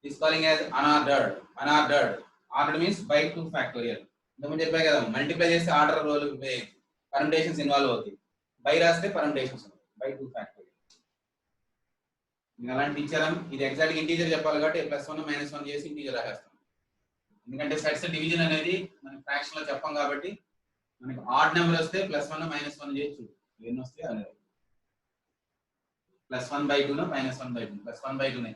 This calling as unordered. Ordered means by 2 factorial. ఇంతకుముందు చెప్పా కదా, మల్టిప్లై చేస్తే ఆర్డర్ రోల్ పర్ముటేషన్స్ ఇన్వాల్వ్ అవుతాయి. బై రాస్తే పర్ముటేషన్స్ బై 2 ఫ్యాక్టోరియల్. అలాంటి ఇచ్చారం. ఇది ఎగ్జాక్ట్ ఇంటీజర్ చెప్పాలి కాబట్టి +1 -1 చేసి ఇంటీజర్ రాసేస్తాం. ఎందుకంటే సెట్స్ డివిజన్ అనేది మనకి ఫ్రాక్షన్ లో చెప్పాం కాబట్టి మనకి ఆడ్ నెంబర్ వస్తే +1 -1 చేసి ఎన్ని వస్తే అదే +1/2 -1/2 +1/2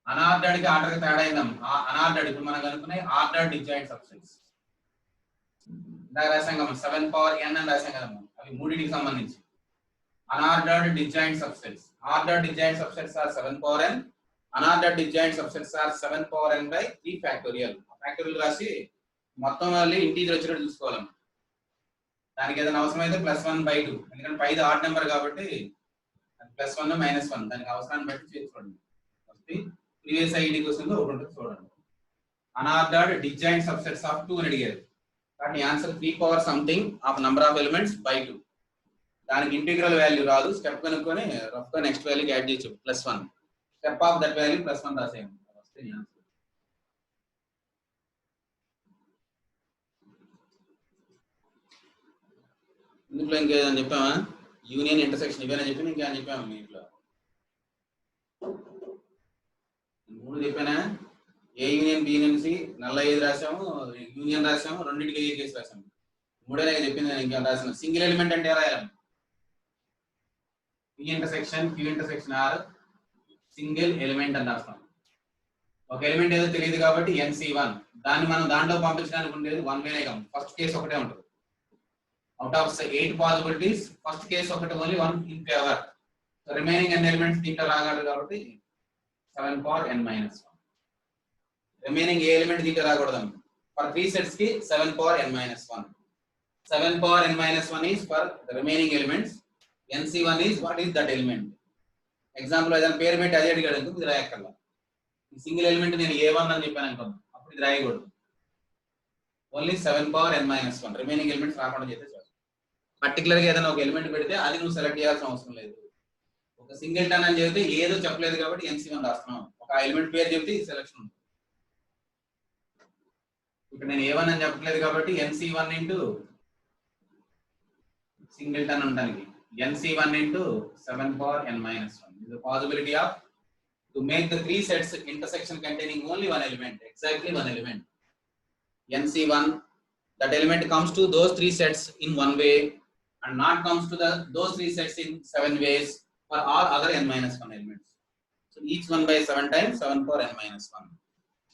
అన్ఆర్డర్డ్ కి ఆర్డర్ కి తేడా అయిందాం. అన్ఆర్డర్డ్ ఇప్పుడు మనం కనుక్కునే ఆర్డర్డ్ డిజాయింట్ సబ్సెట్స్. ఇందాక రాసాం కదా 7 పవర్ n అని రాసాం కదా, అవి మూడింటికి సంబంధించి. Unordered disjoint subsets. Ordered disjoint subsets are 7 power n. Unordered disjoint subsets are 7 power n by 3 factorial. Factorial రాసి మొత్తం మళ్ళీ ఇంటీజర్ వచ్చినట్టు చూసుకోవాలి. దానికి ఏదైనా అవసరమైతే +1/2, ఎందుకంటే 5 ఆడ్ నెంబర్ కాబట్టి +1 -1 దానికి అవసరాన్ని బట్టి చేసుకోండి. ప్రీవియస్ ఐడి క్వశ్చన్ లో ఒకటి ఉంటుంది చూడండి. అన్ఆర్డర్డ్ డిజాయింట్ సబ్సెట్స్ ఆఫ్ 2 అని అడిగారు. కానీ answer 3 power something of number of elements by 2. దానికి ఇంటిగ్రల్ వాల్యూ రాదు, స్టెప్ కనుక్కొని రఫ్ గా నెక్స్ట్ వాల్యూకి యాడ్ చేయొచ్చు +1. Step of that value +1 రాసేయండి. ఇందులో ఇంకేదని చెప్పామా? యూనియన్ ఇంటర్సెక్షన్ ఇవేనా చెప్పిన ఇంకా చెప్పాము మీ ఇంట్లో? 3 చెప్పానా? A union B union C, నల్ల 5 రాసాము, యూనియన్ రాసాము, రెండింటికి ఏ కేసు రాసాము. 3 చెప్పింది నేను ఇంకా రాసాను. సింగిల్ ఎలిమెంట్ అంటే రాయాలి. P intersection Q intersection R single element అని రాస్తాం. ఒక ఎలిమెంట్ ఏదో తెలియదు కాబట్టి NC1, దాన్ని మనం దాంట్లో పంపించడానికి ఉండేది 1 వేనే కాదు, ఫస్ట్ కేసు ఒకటే ఉంటుంది. Out of 8 possibilities first case ఒకటి, only 1 in favour. Remaining n elements దీంట్లో రాగలరు కాబట్టి 7 పవర్ n -1. రిమైనింగ్ ఏ ఎలిమెంట్ దీంట్లో రాకూడదు. ఫర్ 3 సెట్స్ కి 7 power n -1. 7 power n -1 is for the remaining elements. NC1 is what is that element. Example ఏదైనా పేరు పెట్టి అదే అడిగాడు అనుకో, ఇది రాయక్కర్లా. సింగిల్ ఎలిమెంట్ నేను A1 అని చెప్పాను అనుకో, అప్పుడు ఇది రాయకూడదు. Only 7 power n -1 remaining elements రాకుండా చేస్తే చాలు. పర్టికులర్ గా ఏదైనా ఒక ఎలిమెంట్ పెడితే అది నువ్వు సెలెక్ట్ చేయాల్సిన అవసరం లేదు. ఒక సింగిల్ టన్ అని చెబితే ఏదో చెప్పలేదు కాబట్టి NC1 రాస్తున్నాం. ఒక ఎలిమెంట్ పేరు చెప్తే ఈ సెలెక్షన్ ఉంటుంది. ఇక్కడ నేను A1 అని చెప్పట్లేదు కాబట్టి NC1 ఇంటూ సింగిల్ టన్ ఉండడానికి NC1 into 7 power n -1 is the possibility of to make the 3 sets intersection containing only one element, exactly one element. NC1, that element comes to those 3 sets in one way and not comes to those 3 sets in 7 ways for all other n -1 elements. So each one by 7 times 7 power n -1.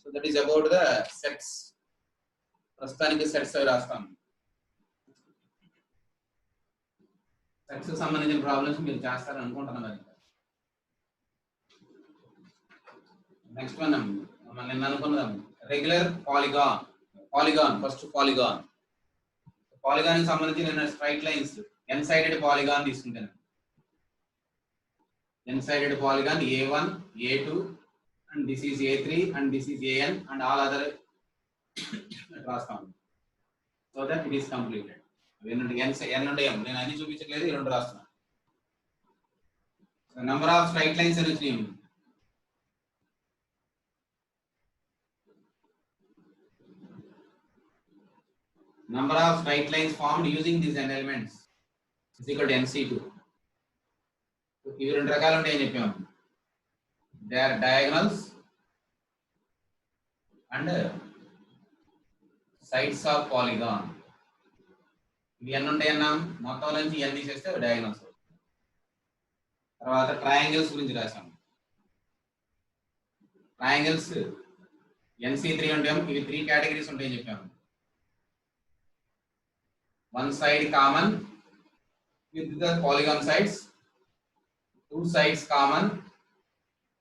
So that is about the sets. ప్రస్తుతానికి sets అవి రాస్తాం. Sets సంబంధించిన problems మీరు చేస్తారని అనుకుంటున్నాను. మరి next one నిన్న అనుకున్నదాం regular polygon first polygon కి సంబంధించి నేను straight lines n sided polygon తీసుకుంటాను. n sided polygon A1 A2 and this is A3 and this is AN and all other రాస్తాం. So that it is completed. n ఉంటాయి, నేను అన్ని చూపించట్లేదు, ఈ రెండు రాస్తున్నా. నెంబర్ ఆఫ్ స్ట్రైట్ లైన్స్ అని వచ్చినాయి. Number of straight lines formed using these n elements is equal to NC2. ఇవి రెండు రకాలు ఉంటాయని చెప్పాము. They are diagonals and sides of polygon. ఇవి ఎన్ని ఉంటాయన్నా మొత్తం నుంచి n తీసేస్తే డయాగనల్స్. తర్వాత ట్రయాంగిల్స్ గురించి రాసాము. ట్రయాంగిల్స్ NC3 ఉంటాం. ఇవి 3 కేటగిరీస్ ఉంటాయని చెప్పాము. One side common with the polygon sides, 2 sides common,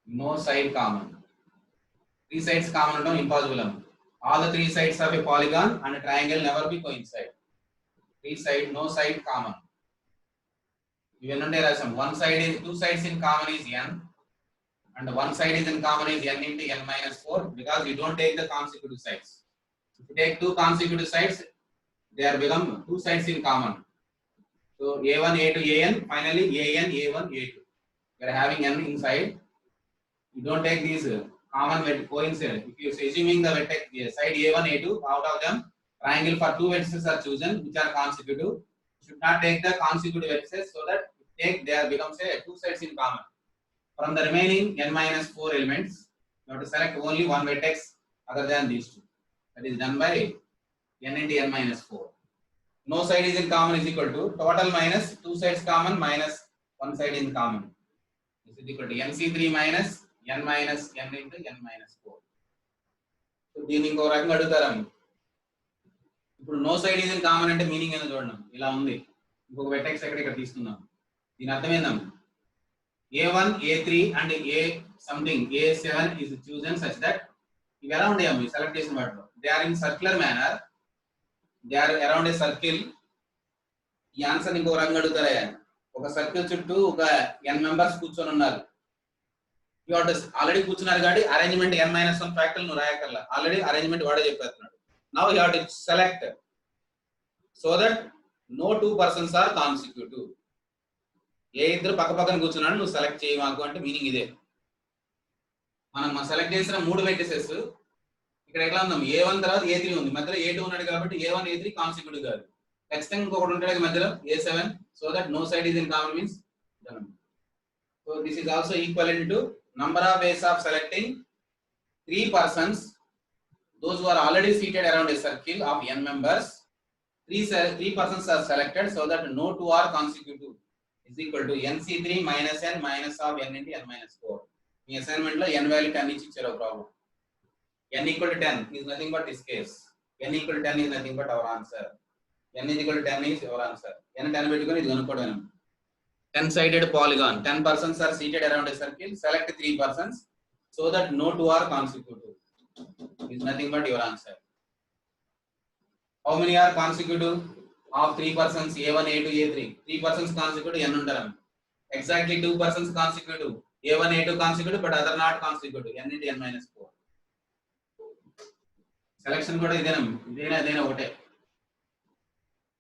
no side common. 3 sides common no impossible. All the 3 sides of a polygon and a triangle never be coincide. 3 side no side common. Even under rasam one side is 2 sides in common is n and one side is in common is n into n minus 4 because you don't take the consecutive sides. If you take 2 consecutive sides, they are become 2 sides in common. So A1 A2 AN, finally AN A1 A2. You are having n inside. You don't take these common coincidence. If you are assuming the vertex side A1 A2, out of them triangle for 2 vertices are chosen which are consecutive. You should not take the consecutive vertices, so that they are become say 2 sides in common. From the remaining n minus 4 elements, you have to select only one vertex other than these two. That is done by n into n minus 4. No side is in common is equal to total minus 2 sides common minus 1 side in common. This is equal to NC3 minus n minus n into n minus 4. So దీన్ని ఇంకో రకంగా అడుగుతారా? ఇప్పుడు no side is in common అంటే meaning ఏందో చూడండి, ఇలా ఉంది. ఇంకొక వెర్టెక్స్ ఇక్కడ తీసుకుందాం. దీని అర్థం ఏందాం? a1 a3 and a something a7 is chosen such that ఇవి ఎలా ఉండేవి సెలెక్ట్ చేసిన వాటిలో they are in circular manner, they are around a circle. ఈ ఆన్సర్ ఇంకో రకంగా అడుగుతారా? ఒక సర్కిల్ చుట్టూ ఒక n మెంబర్స్ కూర్చొని ఉన్నారు. ఆల్రెడీ కూర్చున్నారు కాబట్టి అరేంజ్మెంట్ n-1 ఫ్యాక్టర్ నువ్వు రాయకల్లా, ఆల్రెడీ అరేంజ్మెంట్ వాడే చెప్పేస్తున్నాడు. Now you have to select so that no two persons are consecutive. ఏ ఇద్దరు పక్క పక్కన కూర్చున్నాడు నువ్వు సెలెక్ట్ చేయి మాకు అంటే మీనింగ్ ఇదే. మనం సెలెక్ట్ చేసిన 3 వెర్టిసెస్ ఇక్కడ ఎట్లా ఉందాం, a1 తర్వాత a3 ఉంది, మధ్యలో a2 ఉన్నాడు కాబట్టి a1 a3 కాన్సిక్యూటివ్ కాదు. ఖచ్చితంగా ఇంకొకటి ఉంటాడు మధ్యలో a7, so that no side is in common means. So this is also equivalent to number of ways of selecting 3 persons, those who are already seated around a circle of n members. Three persons are selected so that no two are consecutive is equal to nc3 minus n minus of n into n minus 4. Me assignment లో n value 10 ఇచ్చి ఇచ్చారు problem. n equal to 10 is nothing but this case. n equal to 10 is nothing but our answer. n is equal to 10 is our answer. n 10 పెట్టుకొని ఇది కనుక్కోవడం. 10-sided polygon. 10 persons are seated around a circle. Select 3 persons so that no two are consecutive. Is nothing but your answer. How many are consecutive? Of 3 persons a1, a2, a3. 3 persons consecutive n undaram. Exactly 2 persons consecutive. a1, a2 consecutive but other not consecutive. n into n minus 4. Selection కూడా ఇదేనా ఒకటే.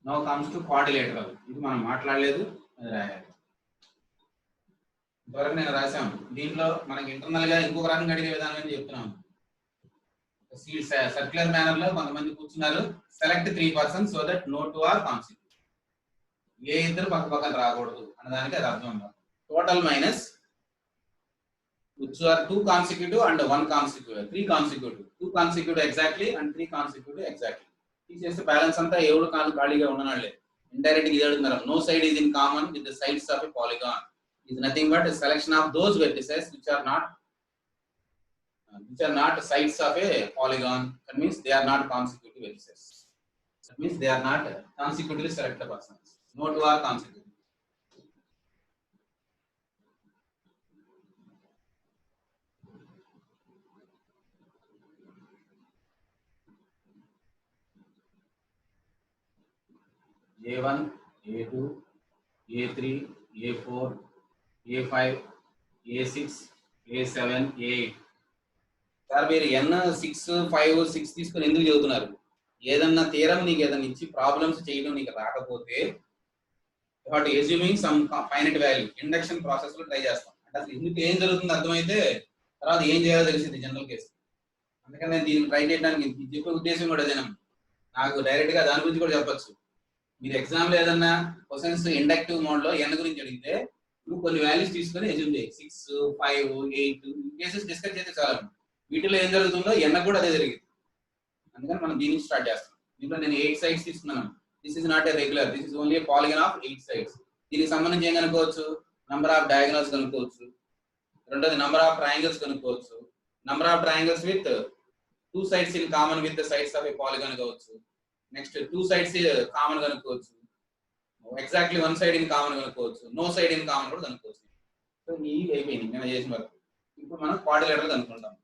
Now comes to quadrilateral. ఇది మనం మాట్లాడలేదు, అది రాయాలి. ఇంతవరకు నేను రాశాను. దీంట్లో మనకి ఇంటర్నల్ గా ఇంకొక రకంగా అడిగే విధానం అని చెప్తున్నాను. సర్క్యులర్ మేనర్ లో కొంతమంది కూర్చున్నారు. Select 3 persons so that no two are consecutive. ఏ ఇద్దరు పక్క పక్కన రాకూడదు అన్నదానికి అది అర్థం ఉండాలి. Total minus which are 2 consecutive and 1 consecutive, 3 consecutive, 2 consecutive exactly and 3 consecutive exactly. తీసేస్తే బ్యాలెన్స్ అంతా ఎవరు ఖాళీగా ఉండనాలే. ఇండైరెక్ట్ గా ఇది అడుగుతున్నారు. No side is in common with the sides of a polygon is nothing but a selection of those vertices which are not sides of a polygon. That means they are not consecutive vertices. That means they are not consecutively selected persons. No two are consecutive. a1, a2, a3, a4, a5, a6, a7, a8. Sir మీరు n 6, 5, 6 తీసుకొని ఎందుకు చదువుతున్నారు? ఏదన్నా theorem నీకు ఏదన్నా ఇచ్చి problems చేయడం నీకు రాకపోతే what assuming some finite value induction process లో ట్రై చేస్తాం. అంటే అసలు ఎందుకు ఏం జరుగుతుందో అర్థమైతే తర్వాత ఏం చేయాలో తెలిసింది జనరల్ కేసు. అందుకని నేను దీన్ని ట్రై చేయడానికి చెప్పే ఉద్దేశం కూడా అదేనా. నాకు డైరెక్ట్ గా దాని గురించి కూడా చెప్పొచ్చు. మీరు ఎగ్జామ్ లో ఏదన్నా క్వశ్చన్స్ ఇండక్టివ్ మోడ్ లో n గురించి అడిగితే నువ్వు కొన్ని వాల్యూస్ తీసుకొని ఎజ్యూమ్ చేయి. 6, 5, 8 కేసెస్ డిస్కస్ చేస్తే చాలు. వీటిలో ఏం జరుగుతుందో n కూడా అదే జరిగింది. అందుకని మనం దీన్ని స్టార్ట్ చేస్తాం. దీంట్లో నేను 8 సైడ్స్ తీసుకున్నాను. This is not a regular, this is only A polygon of 8 sides. దీనికి సంబంధించి ఏం కనుక్కోవచ్చు? నంబర్ ఆఫ్ డయాగనల్స్ కనుక్కోవచ్చు. రెండోది నంబర్ ఆఫ్ ట్రయాంగిల్స్ కనుక్కోవచ్చు. Number of triangles with 2 sides in common with the sides of A polygon కావచ్చు. Next 2 sides common కనుక్కోవచ్చు. Exactly 1 side in common కనుక్కోవచ్చు. నో సైడ్ ఇన్ కామన్ కూడా కనుక్కోవచ్చు. సో ఈ అయిపోయింది నేను చేసిన వరకు. ఇప్పుడు మనం క్వాడ్రిలేటరల్ కనుక్కుంటాం.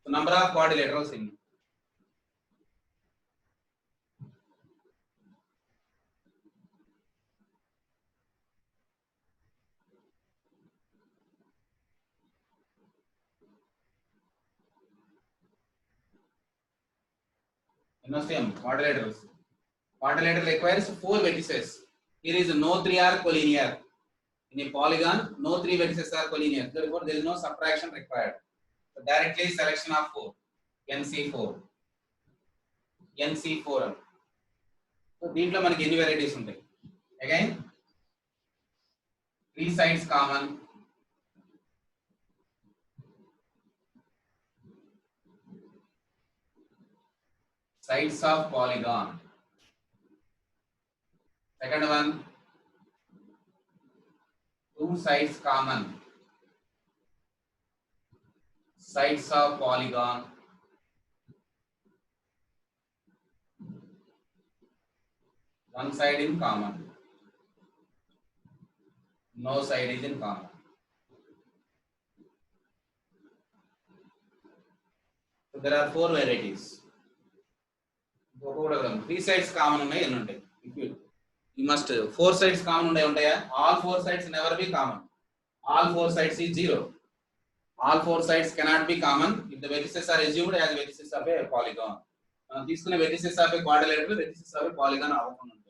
సో నంబర్ ఆఫ్ క్వాడ్రిలేటరల్స్ ఎన్ని? Quadrilaterals. Quadrilateral requires 4 vertices. Here is no 3 are collinear. In a polygon, no 3 vertices are collinear. Therefore, there is no subtraction required. So directly selection of 4. NC4. NC4. So దీంట్లో మనకి ఎన్ని varieties ఉంటాయి? Again, 3 sides common. Sides of polygon. Second one, 2 sides common. sides of polygon one side in common, no side is in common. So there are 4 varieties. Three sides common ఉన్నాయి ఎన్ని ఉంటాయి? You must 4 sides common ఉంటాయా? All 4 sides never be common. All 4 sides is 0. All 4 sides cannot be common if the vertices are assumed as vertices of a polygon. తీసుకునే vertices of a quadrilateral vertices of a polygon అవ్వకుండా ఉంటాయి.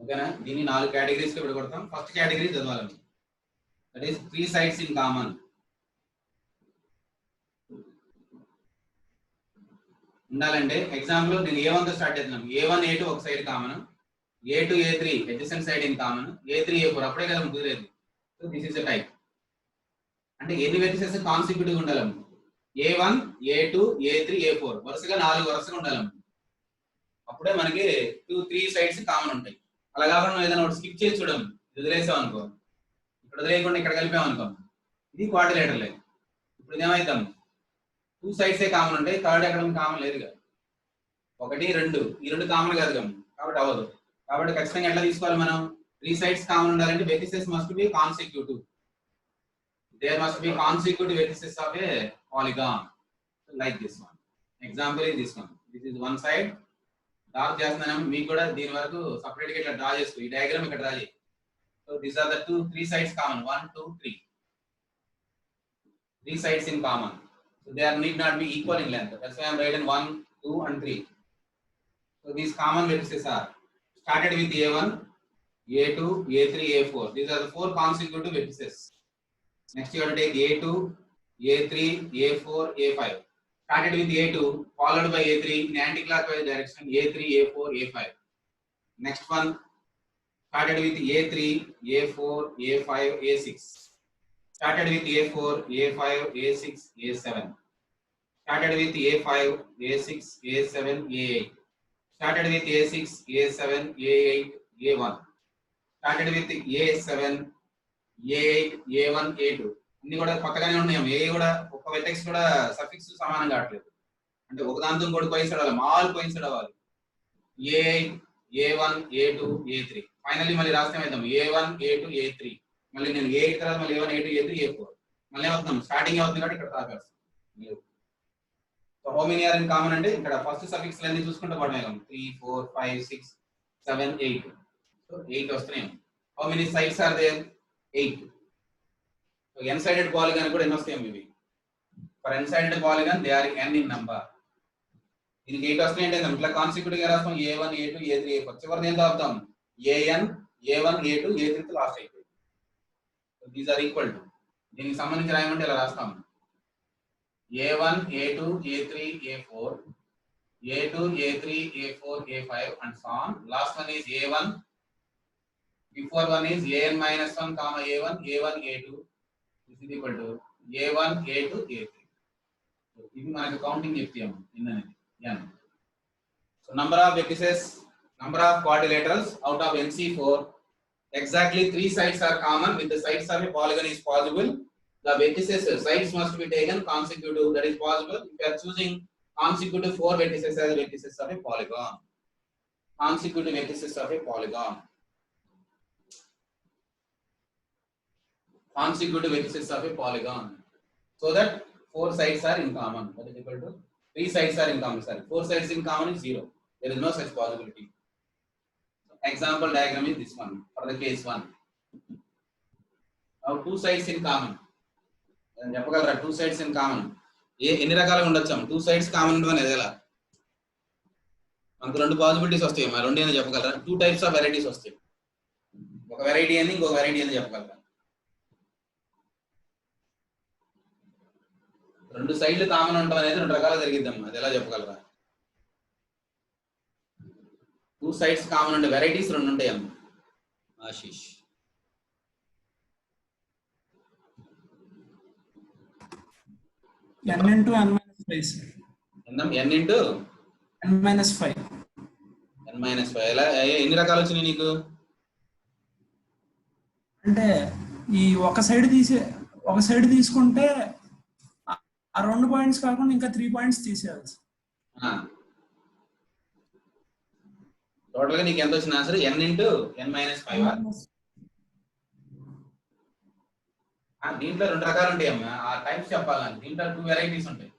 ఓకేనా? దీన్ని 4 categories లో విడగొడతాం. First category చదవాలండి. That is 3 sides in common. ఉండాలంటే example నేను A1 తో స్టార్ట్ చేద్దాం. A1 A2 ఒక side common, A2 A3 adjacent side in common, A3 A4 అప్పుడే కదా కుదిరేది. So this is a type. అంటే ఎన్ని వెర్టిసెస్ కాన్సిక్యూటివ్ ఉండాలి? A1 A2 A3 A4 వరుసగా 4 వరుసగా ఉండాలి. అప్పుడే మనకి 2-3 సైడ్స్ కామన్ ఉంటాయి. అలా కాకుండా ఏదైనా ఒకటి స్కిప్ చేసి చూడం, వదిలేసాం అనుకో, ఇక్కడ వదిలేయకుండా ఇక్కడ కలిపాం అనుకో, ఇది క్వాడ్రిలేటరల్. ఇప్పుడు ఏమైద్దాం? 2 సైడ్సే కామన్ ఉంటాయి, థర్డ్ ఎక్కడ కామన్ లేదు కదా. 1 2 ఈ 2 కామన్ కాదు కదా, కాబట్టి అవ్వదు. కాబట్టి ఖచ్చితంగా ఎట్లా తీసుకోవాలి మనం? 3 sides కామన్ ఉండాలంటే vertices must be consecutive. There must be consecutive vertices of a polygon like this one. Example is this one. This is one side. Draw చేస్తున్నాను, మీకు కూడా దీని వరకు సపరేట్ గా ఇట్లా డ్రా చేసుకో. ఈ డయాగ్రామ్ ఇక్కడ డ్రా చేయి. So these are the 3 sides common. 1 2 3. 3 sides in common. So they are need not be equal in length. That's why I am writing 1 2 and 3. So these common vertices are started with A1 A2 A3 A4. These are the 4 consecutive vertices. Next you have to take A2 A3 A4 A5. Started with A2 followed by A3 in anti-clockwise direction, A3 A4 A5. Next one started with A3 A4 A5 A6. Started with A4 A5 A6 A7. Started with A5 A6 A7 A8. Started with A6 A7 A8 A1. Started with A7 A8 A1 A2. అన్ని కూడా కొత్తగానే ఉన్నాయి. ఏ కూడా ఒక్క vertex కూడా suffix సమానం కావట్లేదు. అంటే ఒక దాంతో కూడా కోయిన్సైడ్ అవ్వాలి, ఆల్ కోయిన్సైడ్ అవ్వాలి. A8 A1 A2 A3. Finally మళ్ళీ రాస్తే అవుతాం A1 A2 A3. మళ్ళీ నేను A8 తర్వాత మళ్ళీ A1 A2 A3 A4. మళ్ళీ అవుతాం స్టార్టింగ్ అవుతుంది కాబట్టి ఇక్కడ రాసేస్తాం. So how many are in common అంటే ఇక్కడ ఫస్ట్ సఫిక్స్ అన్ని చూసుకుంటే పడమేగాం 3 4 5 6 7 8. సో 8 వస్తున్నాయి. How many sides are there? 8. So n-sided polygon కూడా ఎన్ని వస్తాయి ఇవి? For n-sided polygon they are n in number. దీనికి 8 వస్తున్నాయి అంటే ఇట్లా కాన్సిక్యూటివ్ గా రాస్తాం A1 A2 A3 A4. చివరిది ఎంత అవుతాం? AN A1 A2 A3 తో లాస్ట్ అయిపోయింది. So these are equal to, దీనికి సంబంధించి రాయమంటే ఇలా రాస్తాం A1 A2 A3 A4 A2 A3 A4 A5 and so on. Last one is A1. Before one is AN minus 1 comma A1 A1 A2. This is equal to A1 A2 A3. So ఇది మనకు counting చెప్తాము ఇన్నది n. So number of vertices, number of quadrilaterals out of NC4, exactly 3 sides are common. With the sides of a polygon is possible. The vertices sides must be taken consecutive. That is possible if you are choosing consecutive 4 vertices as vertices of a polygon. Consecutive vertices of a polygon. Consecutive vertices of a polygon. So that 4 sides are in common. That is equal to 3 sides are in common. Sorry, 4 sides in common is 0. There is no such possibility. So example diagram is this one for the case 1. Now 2 sides in common. చెప్పగలరా 2 sides in common? ఎన్ని రకాలుగా ఉండొచ్చు? 2 sides common ఉండవని ఎలా? మనకు 2 possibilities వస్తాయి. మరి 2 ఏమైనా చెప్పగలరా? 2 types of varieties వస్తాయి. ఒక వెరైటీ అని ఇంకొక వెరైటీ అని చెప్పగలరా? 2 సైడ్లు కామన్ ఉండడం అనేది 2 రకాలుగా జరిగిద్దమ్మా. అది ఎలా చెప్పగలరా? 2 sides కామన్ ఉండే వెరైటీస్ 2 ఉంటాయమ్మా. Ashish n into n minus 5 sir. n into n minus 5. n minus 5 ఎలా ఎన్ని రకాలు వచ్చినాయి నీకు? అంటే ఈ ఒక సైడ్ తీసే ఒక సైడ్ తీసుకుంటే ఆ 2 పాయింట్స్ కాకుండా ఇంకా 3 పాయింట్స్ తీసేయాలి. టోటల్ గా నీకు ఎంత వచ్చిన answer? n into n minus 5. దీంట్లో 2 రకాలు ఉంటాయి అమ్మా. ఆ టైప్స్ చెప్పాలని దీంట్లో 2 వెరైటీస్ ఉంటాయి.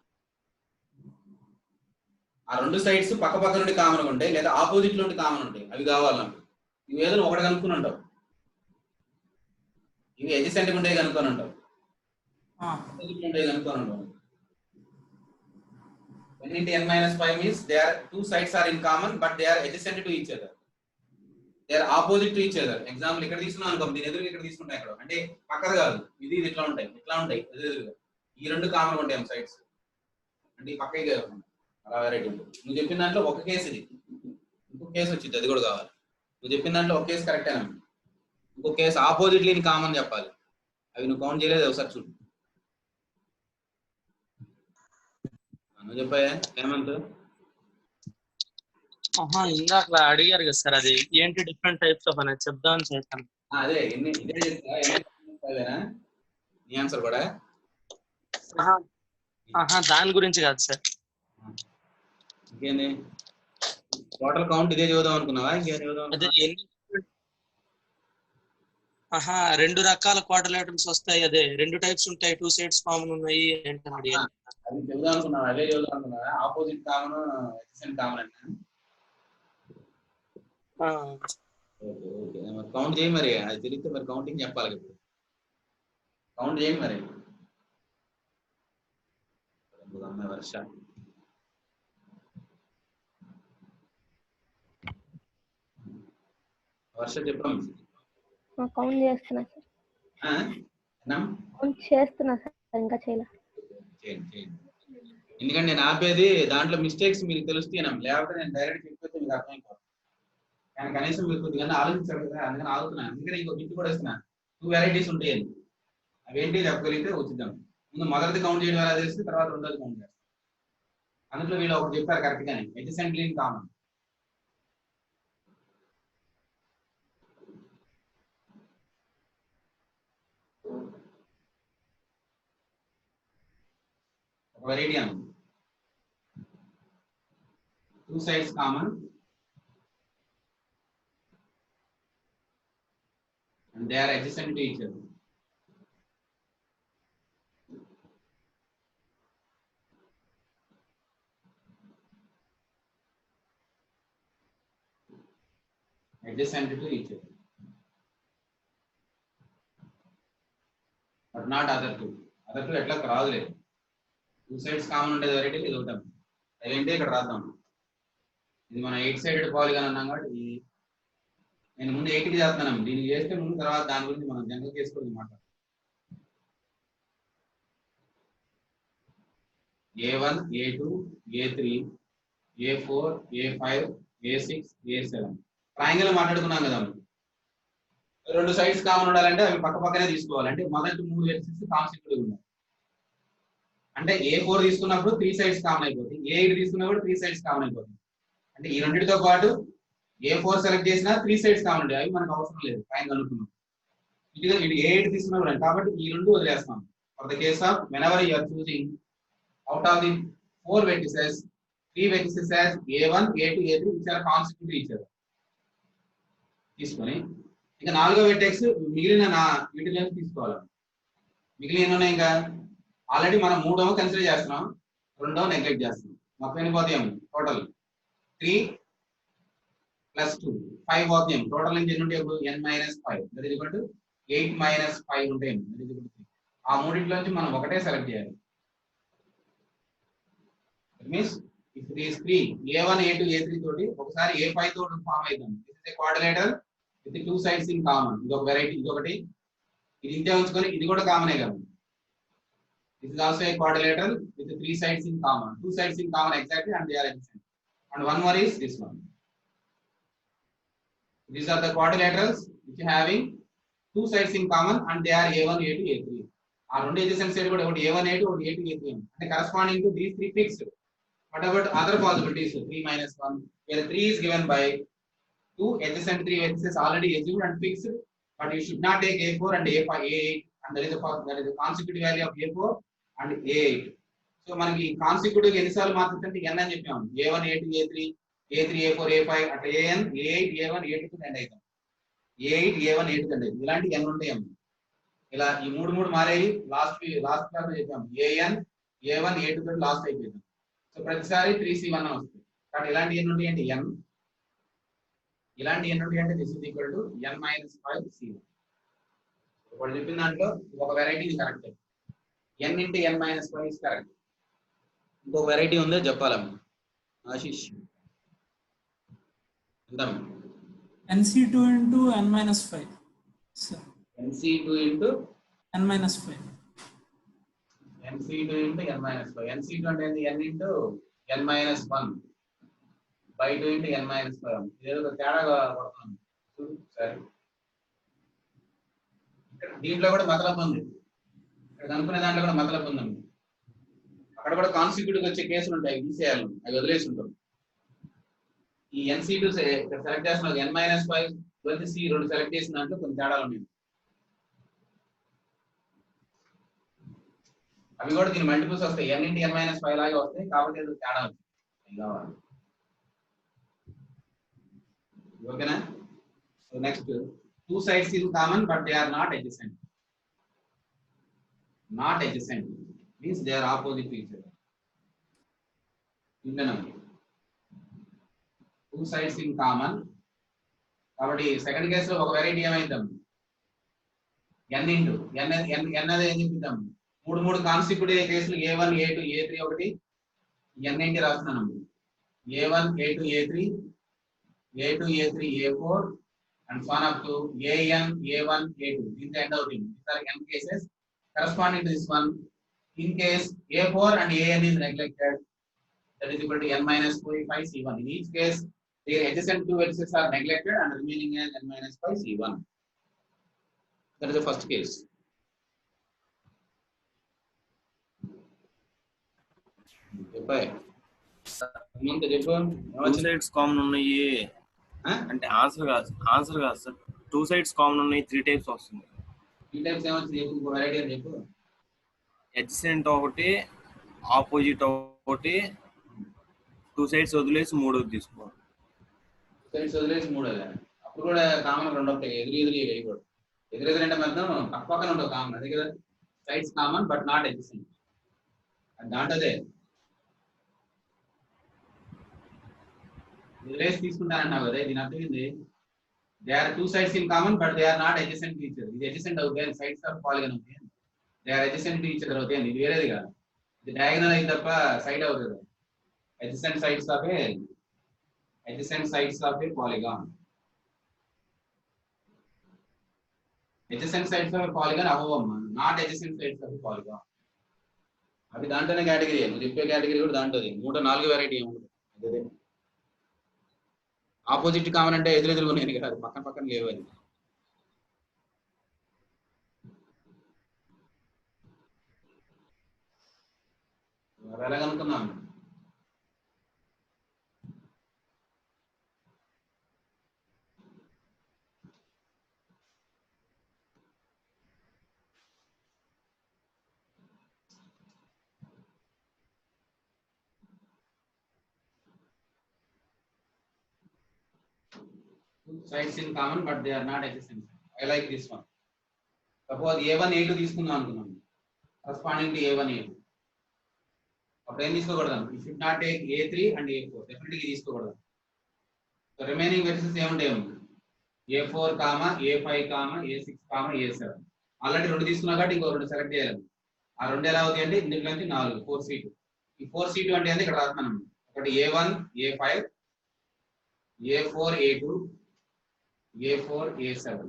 ఆ 2 సైడ్స్ పక్క పక్క నుండి కామన్ ఉంటాయి, లేదా ఆపోజిట్ నుండి కామన్ ఉంటాయి. అవి కావాలి నాకు. ఇవి ఏదో ఒకటి కనుక్కుని ఉంటావు. ఇవి ఎడ్జసెంట్ ఉండే కనుక్కొని ఉంటావు. ఆపోజిట్ ఉండే కనుక్కొని ఉంటావు. n into n minus 5 means they are 2 sides are in common but they are adjacent to each other. They are opposite to each other. Example ఇక్కడ తీసుకున్నాం అనుకో, దీని ఎదురుగా ఇక్కడ తీసుకుంటా ఇక్కడ. అంటే పక్కది కాదు, ఇది ఇట్లా ఉంటాయి, ఇట్లా ఉంటాయి ఎదురుగా. ఈ 2 కామన్ ఉంటాయి సైడ్స్. అంటే ఈ పక్కకి కాదు, అలా వెరైటీ ఉంటుంది. నువ్వు చెప్పిన దాంట్లో ఒక కేసు ఇది, ఇంకో కేసు వచ్చింది, అది కూడా కావాలి. నువ్వు చెప్పిన దాంట్లో ఒక కేసు కరెక్టేనా, ఇంకో కేసు ఆపోజిట్లీ కామన్ చెప్పాలి. అవి నువ్వు కౌంట్ చేయలేదు, ఒకసారి చూడు. నువ్వు చెప్పాయా హేమంత్? ఇందాక అడిగారు కదా సార్, అది ఏంటి డిఫరెంట్ టైప్స్ ఆఫ్ అనేది చెప్దామని చేశాను. అదే ఇదే చెప్తా. నీ ఆన్సర్ కూడా దాని గురించి కాదు సార్. ఇంకేంది టోటల్ కౌంట్ ఇదే చూద్దాం అనుకున్నావా? ఇంకేం చూద్దాం? అదే 2 రకాల క్వాడ్రిలేటరల్స్ వస్తాయి, అదే 2 టైప్స్ ఉంటాయి, 2 సైడ్స్ కామన్ ఉన్నాయి ఏంటని అడిగాను. అది చూద్దాం అనుకున్నావా? అదే చూద్దాం అనుకున్నావా? ఆపోజిట్ కామన్, ఎడ్జసెంట్ కామన్ అంటే ఓకే. మరి కౌంట్ చేయి. మరి అది తెలిస్తే మరి కౌంటింగ్ చెప్పాలి కదా. కౌంట్ చేయి మరి. వర్ష వర్ష చెప్పాం. కౌంట్ చేస్తున్నా సార్. కౌంట్ చేస్తున్నా సార్, ఇంకా చేయలే. ఎందుకంటే నేను ఆపేది దాంట్లో మిస్టేక్స్ మీకు తెలుస్తాయి, లేకపోతే నేను డైరెక్ట్ చెప్పితే మీకు అర్థమైపోతుంది. కానీ కనీసం మీరు కొద్దిగా ఆలోచించారు కదా, అందుకని ఆగుతున్నాను. అందుకని ఇంకో బిట్ కూడా ఇస్తున్నాను. 2 వెరైటీస్ ఉంటాయి, అవేంటి చెప్పగలిగితే వచ్చిద్దాం. ముందు మొదటిది కౌంట్ చేయడం ఎలా తెలిస్తే తర్వాత రెండోది కౌంట్ చేస్తాం. అందులో వీళ్ళు ఒకటి చెప్పారు కరెక్ట్ గానే, ఎడ్జసెంట్లీ ఇన్ కామన్. ఒక variety Anu 2 sides common and they are adjacent to each other. Adjacent to each other, but not other two. Other two ఎట్లా రాదులేదు. 2 sides కామన్ ఉండేది వెరైటీ ఇది ఒకటి. అదేంటి ఇక్కడ రాద్దాం. ఇది మన 8 sided పాలిగాన్ అన్నాం కాబట్టి నేను ముందు 8కి చేస్తున్నాను. దీన్ని చేస్తే ముందు తర్వాత దాని గురించి మనం జనరల్ చేసుకోవడం మాట్లాడతాం. A1, A2, A3, A4, A5, A6, A7 triangle మాట్లాడుకున్నాం కదా. 2 సైడ్స్ కామన్ ఉండాలంటే అవి పక్క పక్కనే తీసుకోవాలి. అంటే మొదటి 3 వెర్టిసెస్ కాన్స్టిట్యూటివ్ ఉన్నాయి. అంటే A4 తీసుకున్నప్పుడు 3 సైడ్స్ కామన్ అయిపోతుంది, A8 తీసుకున్నప్పుడు 3 సైడ్స్ కామన్ అయిపోతుంది. అంటే ఈ రెండింటితో పాటు A4 సెలెక్ట్ చేసినా 3 సైడ్స్ కామన్ ఉంటాయి, అవి మనకు అవసరం లేదు, పైన కనుక్కున్నాం. ఇది A8 తీసుకున్నప్పుడు కాబట్టి ఈ 2 వదిలేస్తాం. For the case of whenever you are choosing out of the 4 vertices, 3 vertices as A1, A2, A3 which are constitute each other తీసుకొని ఇంకా 4వ వెర్టెక్స్ మిగిలిన వీటిలో తీసుకోవాలి. మిగిలిన ఉన్నాయి ఇంకా ఆల్రెడీ మనం 3వ కన్సిడర్ చేస్తున్నాం, 2వ నెగ్లెక్ట్ చేస్తున్నాం. మొత్తం ఎన్ని పోతాం? టోటల్ 3 + 2 5 పోతాం. టోటల్ నుంచి ఎన్ని ఉంటాయి? n - 5 that is equal to 8 - 5 ఉంటాయి. That is equal to 3. ఆ మూడింటిలో నుంచి మనం ఒకటే సెలెక్ట్ చేయాలి. That means if it is 3 A1, A2, A3 తోటి ఒకసారి A5 తోటి ఫామ్ అవుతుంది. This is a quadrilateral with 2 sides in common. ఇది ఒక వెరైటీ, ఇది ఒకటి. ఇది ఇంతే ఉంచుకొని ఇది కూడా కామనే కదా. This is also a quadrilateral with 3 sides in common. 2 sides in common exactly and they are adjacent. And one more is this one. These are the quadrilaterals which are having 2 sides in common and they are A1, A2, A3. Are రెండు adjacent side కూడా ఒకటి A1, A2, ఒకటి A2, A3. అంటే corresponding to these 3 fixed. What about other possibilities? 3 - 1 where 3 is given by 2 adjacent 3 vertices already assumed and fixed, but you should not take A4 and A5, A8 and that is the consecutive value of A4 and A8. So మనకి consecutive ఎన్నిసార్లు మారుతుంది అంటే n అని చెప్పాము. A1 A2 A3 A3 A4 A5 అట్లా AN A8 A1 A2 కి end అవుతాం. A8 A1 A2 కి ఎండ్ అవుతుంది. ఇలాంటి n ఉంటాయమ్మ. ఇలా ఈ మూడు మారాయి. లాస్ట్ క్లాస్ లో చెప్పాము. AN A1 A2 తో లాస్ట్ అయిపోయింది. సో ప్రతిసారి 3C1 వస్తుంది. కానీ ఇలాంటి ఎన్ని ఉంటాయి అంటే n, ఇలాంటి ఎన్ని ఉంటాయి అంటే this is equal to n minus 5C1. వాళ్ళు చెప్పిన దాంట్లో ఒక వెరైటీ ఇది correct. n into n minus 5 is correct. ఇంకో వెరైటీ ఉందో చెప్పాలమ్మ. Ashish ఎంతమ్మ? NC2 into n minus 5. So, NC2 into n minus 5. NC2 into n minus 5. NC2 అంటే ఏంది? n into n minus 1 by 2 into n minus 5. ఇదేదో తేడాగా పడుతుంది. సరే, దీంట్లో కూడా మతలబ్ ఉంది. ఇక్కడ కనుక్కునే దాంట్లో కూడా మతలబ్ ఉందండి. అక్కడ కూడా కాన్సిక్యూటివ్ వచ్చే కేసులు ఉంటాయి. తీసేయాలి, అవి వదిలేసి ఉంటాం. ఈ NC2 సెలెక్ట్ చేసిన n మైనస్ 5 సి రెండు సెలెక్ట్ చేసిన దాంట్లో కొన్ని తేడాలు ఉన్నాయి. అవి కూడా దీని మల్టిపుల్స్ వస్తాయి. n ఇంటూ n మైనస్ 5 లాగా వస్తాయి. కాబట్టి అది తేడా వస్తుంది. కావాలి, ఓకేనా? So next, two sides is common but they are not adjacent. Not adjacent means they are opposite to each other. Two sides in common. కాబట్టి సెకండ్ కేస్ లో ఒక వెరైటీ ఏమైద్దాం? n ఇంటూ n అనేది ఏం చెప్తాం? మూడు కాన్సిక్యూటివ్ కేసులు A1 A2 A3 ఒకటి n ఇంటి రాస్తున్నాను. A1 A2 A3 A2 A3 A4 and so on up to AN A1 A2. This is the end of it. These are n cases corresponding to this one. In case A4 and AN is neglected, that is equal to n minus 5C1. In each case, the adjacent two vertices are neglected and remaining as n minus 5C1. That is the first case. Two sides common ఉన్నాయి అంటే answer కాదు sir. Two sides common ఉన్నాయి, 3 types వస్తుంది. 3 types ఏమొచ్చింది చెప్పు, variety అని చెప్పు. Adjacent ఒకటి, ఆపోజిట్ ఒకటి, 2 సైడ్స్ వదిలేసి 3 తీసుకోవాలి. 2 సైడ్స్ వదిలేసి 3 అప్పుడు కూడా కామన్ 2 ఉంటాయి. ఎదురు వేయకూడదు. ఎదురు అంటే మాత్రం పక్కన ఉంటావు కామన్. అదే కదా, sides common but not adjacent. దాంట్లోదే వదిలేసి తీసుకుంటానన్నావు కదా, దీని అర్థం ఏంది? They are 2 sides in common but they are not adjacent to each other. ఇది adjacent అవుతాయి, సైడ్స్ ఆఫ్ పాలిగన్ అవుతాయి. They are adjacent to each other అవుతాయి. ఇది వేరేది కాదు, ఇది డయాగనల్ అయితే తప్ప సైడ్ అవుతుంది. adjacent sides of a polygon. adjacent sides of a polygon అవ్వమ్మా, not adjacent sides of a polygon. అవి దాంట్లోనే కేటగిరీ. నువ్వు చెప్పే కేటగిరీ కూడా దాంట్లో 3-4 వెరైటీ ఏముంటుంది. అదే ఆపోజిట్ కామన్ అంటే ఎదురెదురుగా నేను కాదు, పక్కన లేవు. అది ఎలాగనుకున్నాను? Sides in common but they are not adjacent. I like this one. Suppose A1 A2 తీసుకుందాం అనుకున్నాం, corresponding to A1 A2. అప్పుడు ఏం తీసుకోకూడదు? You should not take A3 and A4. Definitely తీసుకోకూడదు. So remaining vertices ఏముంటాయి? A4, A5, A6, A7. Already 2 తీసుకున్నా కాబట్టి ఇంకో 2 సెలెక్ట్ చేయాలి. ఆ 2 ఎలా అవుతాయి అంటే ఇందులో నుంచి 4 4C2. ఈ 4C2 అంటే ఏంది? ఇక్కడ రాస్తున్నాం. ఒకటి A1 A5, A4 A2, A4 A7,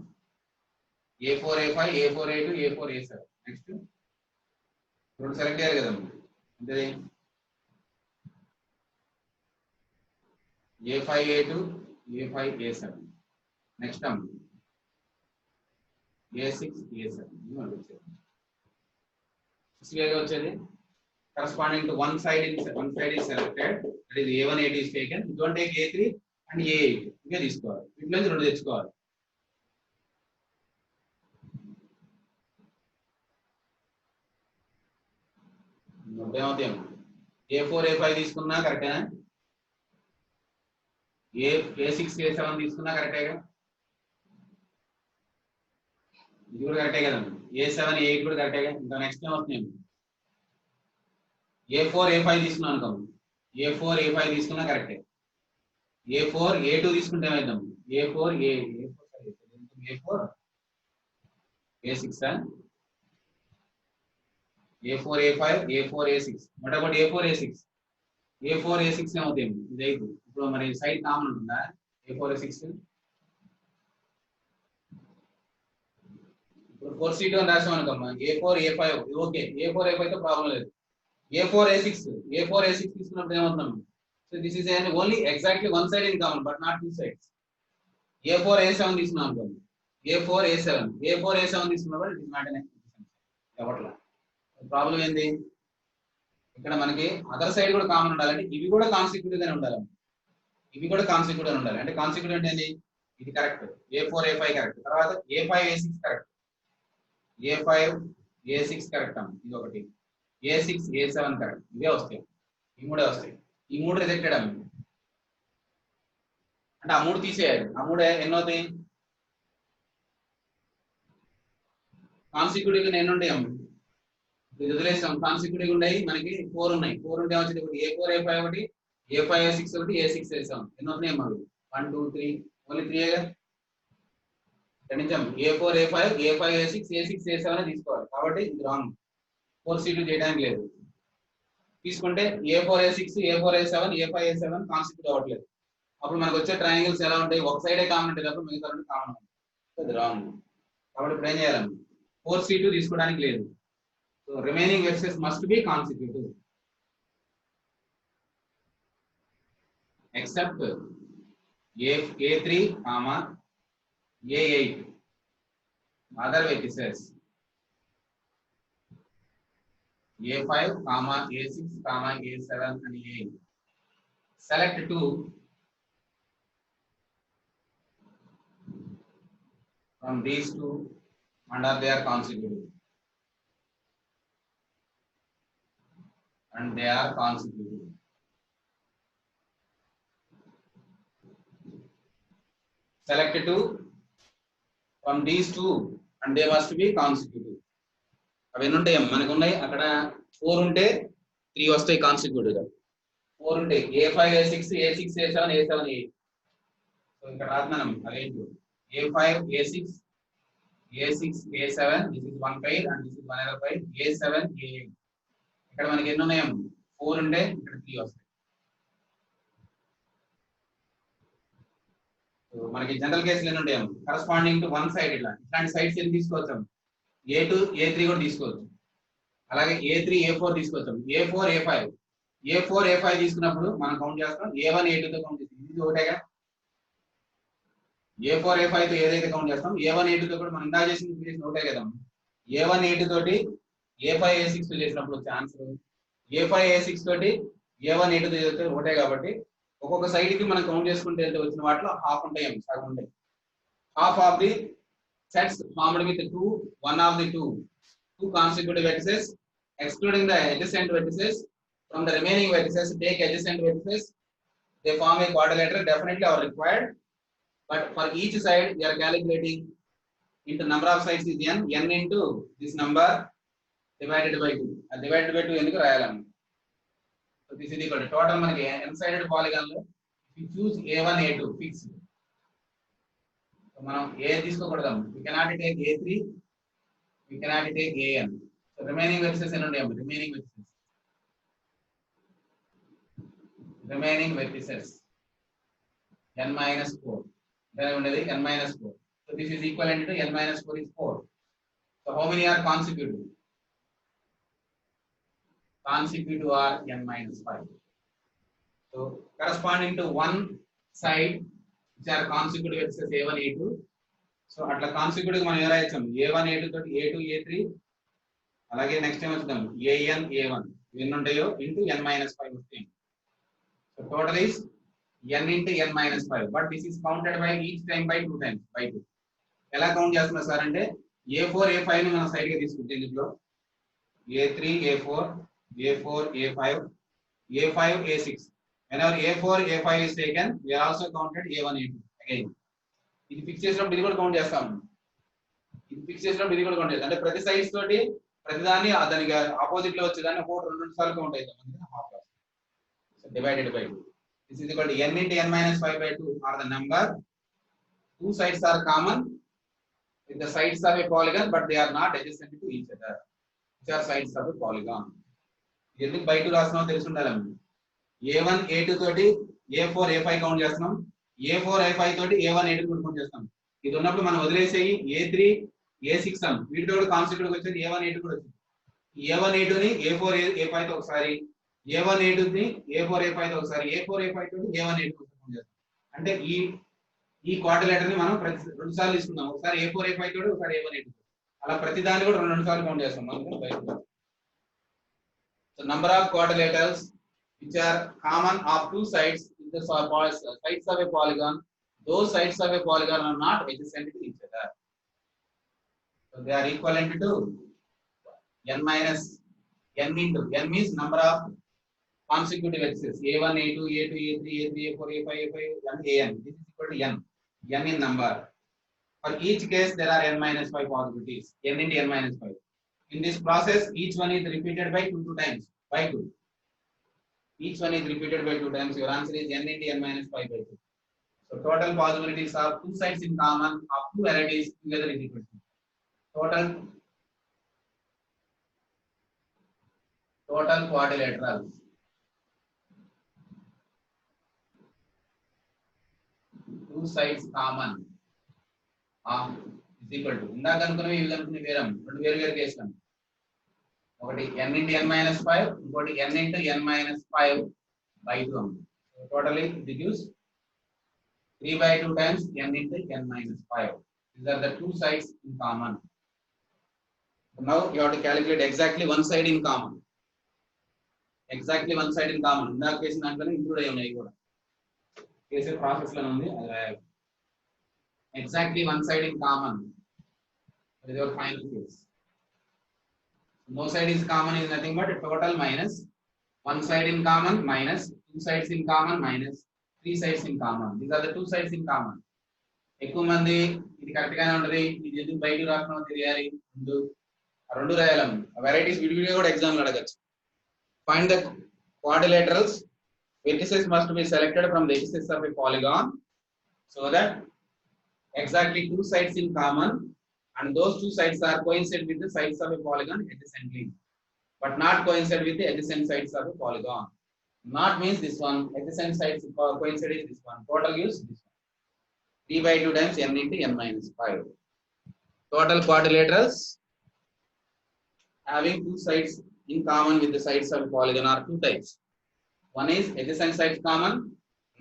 A4 A5, A4 A2, A4 A7. Next 2 select చేయాలి కదా అంటే A5 A2, A5 A7. Next A6 A7. వచ్చేది corresponding to one side is selected, that is A1 A2 is taken. You don't take A3 and A8. ఇంకా తీసుకోవాలి. వీటిలో 2 తెచ్చుకోవాలి. ఏమవుతాయి A4 A5 తీసుకున్నా కరెక్టేనా, A6 A7 తీసుకున్నా కరెక్టేగా, ఇది కూడా కరెక్టే కదండి, A7 A8 కూడా కరెక్టేగా. ఇంకా నెక్స్ట్ ఏమవుతుంది, A4 A5 తీసుకున్నాం అనుకో, A4 A5 తీసుకున్నా కరెక్టే, A4 A2 తీసుకుంటే ఏమైందాం, A4 A6 A4 A5 A4 A6. What about A4 A6? A4 A6 ఏమవుతాయి, ఇది అయితే ఇప్పుడు మరి సైడ్ కామన్ ఉంటుందా A4 A6? ఇప్పుడు 4C2 అని రాసాం అనుకోమ్మా, A4 A5 okay, A4 A5 తో ప్రాబ్లం లేదు. A4 A6 తీసుకున్నప్పుడు ఏమవుతున్నాం, so this is only exactly one side in common but not two sides. A4 A7 తీసుకున్నాం అనుకోండి, A4 A7 తీసుకున్నప్పుడు ఇట్ ఇస్ నాట్ ఎన్ ఎవట్లా. ప్రాబ్లం ఏంది, ఇక్కడ మనకి అదర్ సైడ్ కూడా కామన్ ఉండాలంటే ఇవి కూడా కాన్సిక్యూటివ్ గానే ఉండాలి, ఇవి కూడా కాన్సిక్యూటివ్ అని ఉండాలి. అంటే కాన్సిక్యూటివ్ అంటే ఏంది, ఇది కరెక్ట్, A4 A5 కరెక్ట్, తర్వాత A5 A6 correct, A5 A6 correct అమ్మ, ఇది ఒకటి, A6 A7 కరెక్ట్, ఇవే వస్తాయి, ఈ మూడే వస్తాయి. ఈ మూడు రిజెక్టెడ్ అమ్మ, అంటే ఆ మూడు తీసేయాలి. ఆ మూడు ఎన్నోతాయి, కాన్సిక్యూటివ్ గా ఎన్ని ఉంటాయి అమ్మ, ఇది వదిలేసాం. కాన్సిక్యూటివ్ ఉన్నాయి మనకి 4 ఉన్నాయి, 4 ఉంటే వచ్చింది ఒకటి A4 A5 ఒకటి, A5 A6 ఒకటి, A6 A7 ఎన్ని అవుతున్నాయి మరి 1 2 3 only 3గా గణించాం. A4 A5 A6 A6 A7 తీసుకోవాలి, కాబట్టి ఇది రాంగ్, 4C2 చేయడానికి లేదు. తీసుకుంటే A4 A6 A4 A7 A5 A7 consecutive అవ్వట్లేదు. అప్పుడు మనకు వచ్చే ట్రయాంగిల్స్ ఎలా ఉంటాయి, ఒక సైడే కామన్ ఉంటుంది తప్ప మిగతా రెండు కామన్ ఉంటుంది, అది రాంగ్. కాబట్టి ఇప్పుడు ఏం చేయాలి, 4C2 తీసుకోవడానికి లేదు. So remaining vertices must be consecutive except A3, A8 other vertices A5, A6, A7 and A8. Select 2 from these two and they are consecutive. And they are consecutive. Select 2 from these two and they must be consecutive. అవి ఎన్ని ఉంటాయి మనకు ఉన్నాయి, అక్కడ 4 ఉంటే 3 వస్తాయి consecutive గా, 4 ఉంటాయి A5 A6 A6 A7 A7 A8. So ఇక్కడ రాస్తున్నాను అదేంటి, A5 A6 A6 A7 this is one pair and this is one other pair, A7 A8. ఇక్కడ మనకి ఎన్ని ఉన్నాయి, 4 ఉండే ఇక్కడ 3 వస్తాయి. సో మనకి జనరల్ కేసులు ఎన్ని ఉంటాయి, కరస్పాండింగ్ టు వన్ సైడ్ ఇట్లాంటి సైడ్స్ ఎన్ని తీసుకోవచ్చు, A2 A3 కూడా తీసుకోవచ్చు, అలాగే A3 A4 తీసుకోవచ్చు, A4 A5 తీసుకున్నప్పుడు మనం కౌంట్ చేస్తాం, A1 A2 తో కౌంట్ చేస్తాం, ఇది ఒకటేగా. A4 A5 తో ఏదైతే కౌంట్ చేస్తాం, A1 A2 తో కూడా మనం ఇందా చేసిన ఒకటే కదా. A1 A2 తోటి A5 A6 తో చేసినప్పుడు వచ్చే ఆన్సర్, A5 A6 తోటి A1 A2 తో చేస్తే ఒకటే. కాబట్టి ఒక్కొక్క సైడ్ కి మనం కౌంట్ చేసుకుంటే వచ్చిన వాటిలో హాఫ్ ఉంటాయి, సగం ఉంటాయి. Half of the sets formed with one of the two consecutive vertices, excluding the adjacent vertices. From the remaining vertices, take adjacent vertices, they form a quadrilateral, definitely are required. But for each side, we are calculating into number of sides is n into this number divided by 2. Divided by 2 ఎందుకు రాయాలన్న. So this is equal to total మనకి n sided polygon లో if you choose A1 A2 fixed. So మనం A తీసుకోకూడదు, we cannot take A3, we cannot take AN. So remaining vertices ఎన్ని ఉంటాయి, remaining vertices n minus 4 then ఉండేది n minus 4. So this is equivalent to n minus 4 is 4. So how many are consecutive? Consecutive are n minus 5. So corresponding to one side which are consecutive vertices A1 A2. So అట్లా consecutive మనం ఎలా ఇచ్చాం, A1 A2 తోటి A2 A3 అలాగే next time వచ్చాం AN A1 ఎన్ని ఉంటాయో into n minus 5 వస్తాయి. So total is n into n minus 5, but this is counted by each time by 2 times by 2. ఎలా కౌంట్ చేస్తున్నారు సార్ అంటే A4 A5 ని మనం సైడ్ గా తీసుకుంటే ఇందులో A3 A4 A4, A5, A5, A6. Whenever A4, A5 is taken, we are also counted A1, A2 again. ఇది fix చేసినప్పుడు ఇది కూడా కౌంట్ చేస్తాం. ఇది ఫిక్స్ చేసినప్పుడు ఇది కూడా కౌంట్ చేస్తాం. అంటే ప్రతి సైజ్ తోటి ప్రతిదాన్ని దానికి ఆపోజిట్ లో వచ్చేదాన్ని ఒకటి రెండు సార్లు కౌంట్ అవుతాం. అందుకని half class. So divided by 2. This is equal to n into n minus 5 by 2 are the number. Two sides are common with the sides of a polygon, but they are not adjacent to each other. Which are sides of a polygon. ఎందుకు by 2 రాస్తున్నామో తెలిసి ఉండాలండి. A1, A2 తోటి A4, A5 count చేస్తున్నాం. A4, A5 తోటి A1, A2 కూడా count చేస్తాం. ఇది ఉన్నప్పుడు మనం వదిలేసేయి A3, A6 అను. వీటితో కూడా కాన్సెప్ట్ వచ్చేది A1, A2 కూడా వచ్చింది. A1, A2 ని A4, A5 తో ఒకసారి, A1, A2 ని A4, A5 తో ఒకసారి, A4, A5 తోటి A1, A2 కౌంట్ చేస్తాం. అంటే ఈ క్వాడ్రిలేటర్ ని మనం రెండు సార్లు తీసుకుందాం. ఒకసారి A4, A5 తోటి ఒకసారి A1, A2. అలా ప్రతి దాన్ని కూడా రెండు సార్లు కౌంట్ చేస్తాం. So number of quadrilaterals which are common of two sides in the sides of a polygon, those sides of a polygon are not adjacent to each other. So they are equivalent to n minus n into n means number of consecutive axes A1, A2, A2, A3, A3, A4, A5, A5 and An. This is equal to n in number. For each case there are n minus 5 possibilities. N into n minus 5. In this process, each one is repeated by 2 times. By 2. Each one is repeated by 2 times. Your answer is n into n minus 5 by 2. So total possibilities of two sides in common of two varieties together is equal to total quadrilaterals. Two sides common is equal to. ఇందాక అనుకున్నవి ఇవి అనుకునే వేరం రెండు వేరు కేసులు. ఒకటి n into n minus 5, ఇంకోటి n into n minus 5 by 2. So totally it gives 3 by 2 times n into n minus 5. These are the two sides in common. So now you have to calculate exactly one side in common. Exactly one side in common. ఇందాక case దాంట్లోనే include అయి ఉన్నాయి కూడా. Case process లో ఉంది అది రాయాలి. Exactly one side in common. That is your final case. No side is common is nothing but total minus one side in common minus two sides in common minus three sides in common. These are the two sides in common. ఎక్కువ మంది ఇది correct గానే ఉంటది, ఇది ఎందుకు బయట రాస్తున్నామో తెలియాలి. రెండు రాయాలం. వెరైటీస్ విడివిడిగా కూడా ఎగ్జామ్ లో అడగచ్చు. Find the quadrilaterals. Vertices must be selected from the axis of a polygon so that exactly two sides in common and those two sides are coincide with the sides of a polygon adjacently, but not coincide with the adjacent sides of a polygon. Not means this one, adjacent sides coincide with this one. Total gives this one. 3 by 2 times n into n minus 5. Total quadrilaterals having two sides in common with the sides of a polygon are two types. One is adjacent sides common,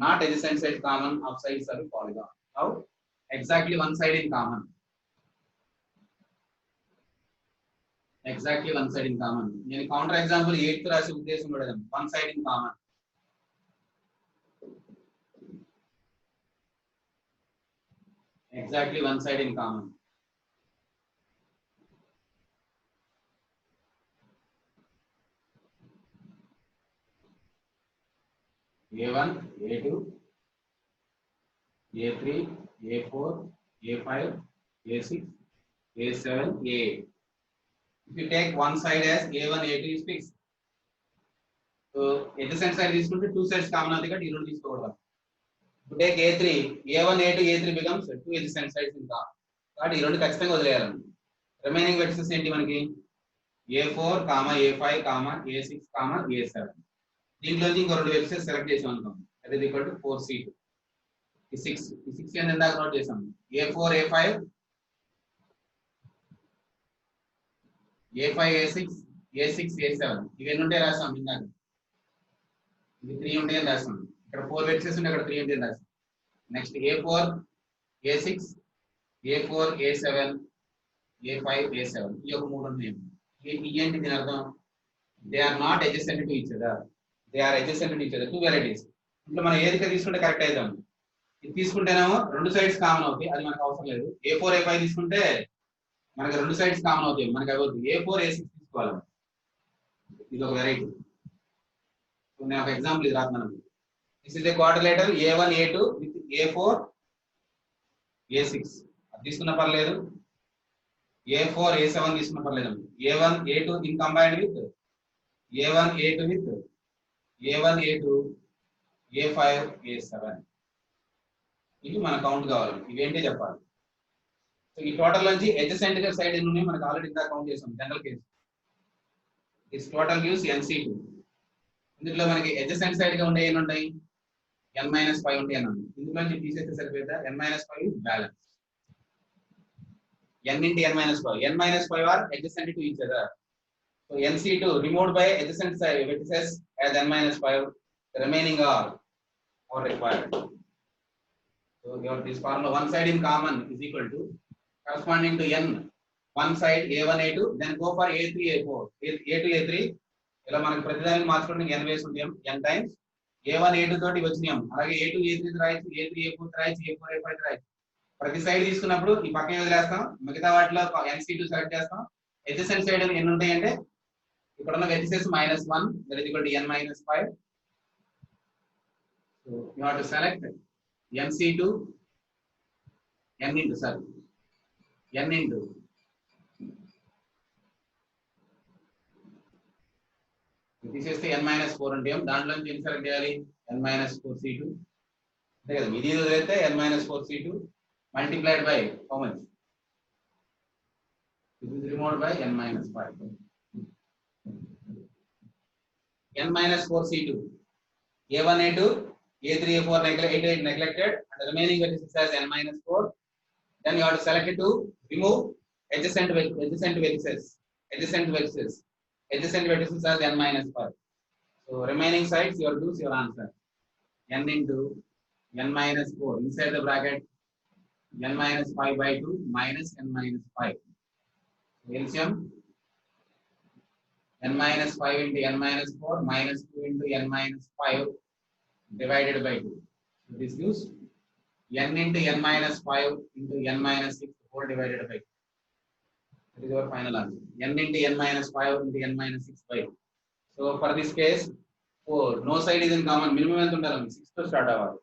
not adjacent sides common of sides of a polygon. Now exactly one side in common. Exactly one side in common. నేను counter example 8th రాసే ఉద్దేశం కూడా one side in common. Exactly one side in common. A1, A2, A3, A4, A5, A6, A7, A8. If you take one side as A1, A2 is fixed. So adjacent side తీసుకుంటే two sides common అవుతాయి కాబట్టి ఈ రెండు తీసుకోవడం. If you take A3, A1, A2, A3 becomes two adjacent sides in common. కాబట్టి ఈ రెండు ఖచ్చితంగా వదిలేయాలి. రిమైనింగ్ వెక్టర్స్ ఏంటి మనకి? A4, A5, A6, A7. దీంట్లో ఇంకో రెండు వెక్టర్స్ సెలెక్ట్ చేసాం అనుకోండి. that is equal to 4C2. ఈ 6 ఏంటి ఇందాక నోట్ చేసాం. A4, A5, A5, A6, A6, A7 ఇవన్నీ ఉంటే రాసాం ఇందాక. ఇది 3 ఉంటే రాసాం. ఇక్కడ 4 వెక్టర్స్ ఉంటే అక్కడ 3 ఉంటే రాసాం. Next A4, A6, A4, A7, A5, A7 ఈ ఒక మూడు ఉన్నాయి. ఏంటి దీని అర్థం? They are not adjacent to each other. They are adjacent to each other. Two varieties. ఇంట్లో మనం ఏదిక తీసుకుంటే కరెక్ట్ అవుతాం. ఇది తీసుకుంటేనేమో రెండు సైడ్స్ కామన్ అవుతాయి, అది మనకు అవసరం లేదు. A4, A5 తీసుకుంటే మనకి రెండు సైడ్స్ కామన్ అవుతాయి, మనకి అవ్వద్దు. A4, A6 తీసుకోవాలి. ఇది ఒక వెరైటీ. నేను ఒక ఎగ్జాంపుల్ ఇది రాస్తున్నాను. This is a quadrilateral A1 A2 with A4 A6 అది తీసుకున్న పర్లేదు, A4 A7 తీసుకున్న పర్లేదు. A1 A2 in combined with A1 A2 with A1 A2 A5 A7 ఇది మన కౌంట్ కావాలి. ఇవేంటి చెప్పాలి. సో ఈ టోటల్ నుంచి adjacent గా సైడ్ ఎన్ని ఉన్నాయి మనకు ఆల్రెడీ ఇందాక కౌంట్ చేసాం general case. This total gives NC2. ఇందులో మనకి adjacent సైడ్ గా ఉండే ఎన్ని ఉంటాయి, n-5 ఉంటాయి అన్నాను. ఇందులో నుంచి తీసేస్తే సరిపోతా. n-5 is balance. n into n-5. n-5 are adjacent to each other. So NC2 removed by adjacent side vertices as n-5. The remaining are required. So your this formula one side in common is equal to corresponding to n one side A1 A2 then go for A3 A4 A2 A3 ఇలా మనకి ప్రతిదానికి మార్చుకోవడానికి n వేస్ ఉంటాం n times A1 A2 తోటి వచ్చినాం. అలాగే A2 A3 రాయొచ్చు, A3 A4 రాయొచ్చు, A4 A5 రాయొచ్చు. ప్రతి సైడ్ తీసుకున్నప్పుడు ఈ పక్కన వదిలేస్తాం, మిగతా వాటిలో NC2 సెలెక్ట్ చేస్తాం. adjacent సైడ్ ఎన్ని ఉంటాయంటే ఇక్కడ ఉన్న vertices -1 that is equal to n-5. So you have to select NC2 n into తీసేస్తే n-4 ఉంటాం. దాంట్లో నుంచి ఎన్ని సెలెక్ట్ చేయాలి, n-4C2 అంతే కదా. ఇది వదిలేస్తే n-4C2 multiplied by how much, this is removed by n-5. n-4C2 A1 A2 A3 A4 neglected and the remaining vertices as n-4. Then you have to select it to remove adjacent vertices as n-5. So remaining sides you have to choose your answer. n into n-4 inside the bracket n-5 by 2 minus n-5. LCM n-5 into n-4 minus 2 into n-5 divided by 2. So this gives n into n-5 into n-6 whole divided by 2. That is your final answer. n into n-5 into n-6 by 2. So for this case, 4 no side is in common. Minimum ఎంత ఉండాలి, 6 తో start అవ్వాలి.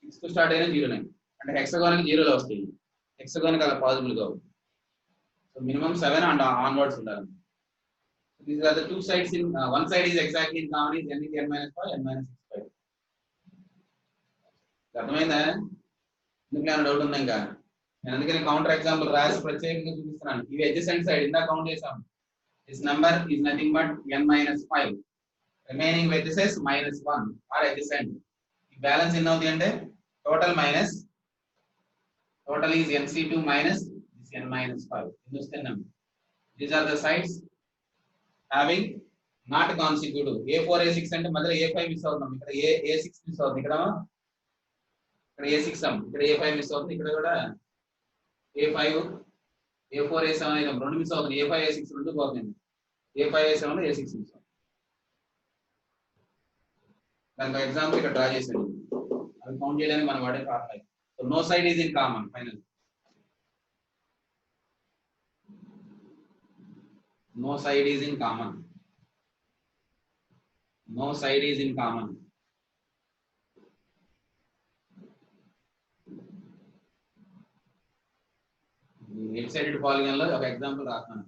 6 తో start అయినా 0 9 అంటే హెక్సాగోన్ కి 0 లో వస్తాయి. హెక్సాగోన్ కి అలా పాసిబుల్ కావు. సో మినిమం 7 అండ్ ఆన్వర్డ్స్ ఉండాలి. These are the two sides in one side is exactly in common is n into n-5 n-6 by 2. అర్థమైందా? ఇందులో డౌట్ ఉందా? ఇంకా నేను అందుకని కౌంటర్ ఎగ్జాంపుల్ రాసి ప్రత్యేకంగా చూపిస్తున్నాను. ఇవి adjacent సైడ్ ఇందా కౌంట్ చేసాం. This number is nothing but n-5. Remaining vertices -1 are adjacent. ఈ బ్యాలెన్స్ ఎన్ని అవుతుంది అంటే total minus total is NC2 minus this n-5. These are the sides having not consecutive. A4 A6 అంటే మధ్యలో A5 miss అవుతుంది. ఇక్కడ A6 miss అవుతుంది. ఇక్కడ A6 ఇక్కడ A5 మిస్ అవుతుంది. ఇక్కడ కూడా A5 A4 A7 అయితే రెండు మిస్ అవుతుంది. A5 A6 రెండు పోతుంది. A5 A7 A6 మిస్ అవుతుంది. దానికి ఎగ్జాంపుల్ ఇక్కడ డ్రా చేశాను. అది కౌంట్ చేయడానికి మనం వాడే formula. So no side is in common finally. No side is in common. No side is in common. Eight sided polygon లో ఒక ఎగ్జాంపుల్ రాస్తాను.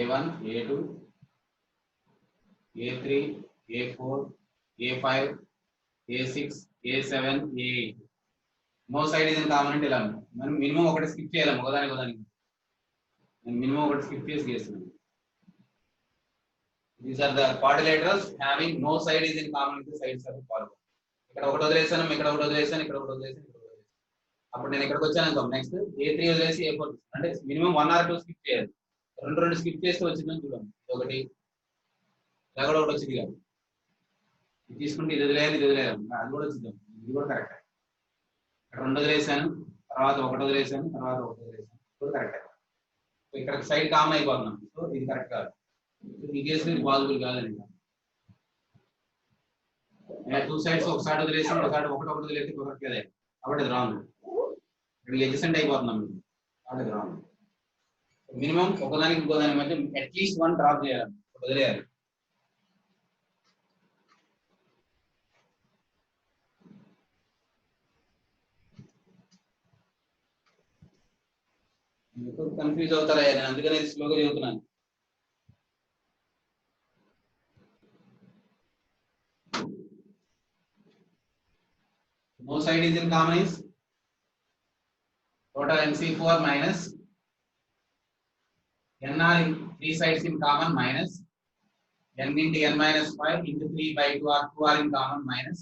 A1 A2 A3 A4 A5 A6 A7 A8. No side is in common అంటే ఇలా మనం minimum ఒకటి skip చేయాలి. ఒకదానికి నేను మినిమం ఒకటి స్కిప్ చేస్తున్నాను. These are the quadrilaterals having no side is in common with the sides of the polygon. ఇక్కడ ఒకటి వదిలేసాను, ఇక్కడ ఒకటి వదిలేసాను, ఇక్కడ ఒకటి వదిలేసాను, ఇక్కడ ఒకటి వదిలేసాను. అప్పుడు నేను ఇక్కడికి వచ్చాను అనుకో, నెక్స్ట్ A3 వదిలేసి A4 అంటే మినిమం 1 or 2 స్కిప్ చేయాలి. రెండు స్కిప్ చేస్తే వచ్చిందని చూడండి. ఒకటి ఇలా కూడా ఒకటి వచ్చింది కాదు. ఇది తీసుకుంటే ఇది వదిలేయాలి, ఇది వదిలేయాలి, అది కూడా వచ్చింది. ఇది కూడా కరెక్ట్. ఇక్కడ రెండు వదిలేసాను, తర్వాత ఒకటి వదిలేసాను, తర్వాత ఒకటి వదిలేసాను, కూడా కరెక్ట్. సో ఇక్కడ సైడ్ కామన్ అయిపోతున్నాం. సో ఇది కరెక్ట్ కాదు. ఈ కేసు ఇది పాసిబుల్ కాదని. టూ సైడ్స్ ఒకసారి వదిలేసాను, ఒకసారి ఒకటి వదిలేస్తే కుదరట్లేదు. కాబట్టి అది రాంగ్. ఇక్కడ ఎడ్జసెంట్ అయిపోతున్నాం వాళ్ళకి రాంగ్. మినిమం ఒకదానికి ఇంకోదాని మధ్య అట్లీస్ట్ వన్ డ్రాప్ చేయాలి, వదిలేయాలి. కన్ఫ్యూజ్ అవుతారా? నేను అందుకనే స్లోగా చదువుతున్నాను. No side is in common is total MC4 minus NR in 3 sides in common minus n into n minus 5 into 3 by 2 or 2 are in common minus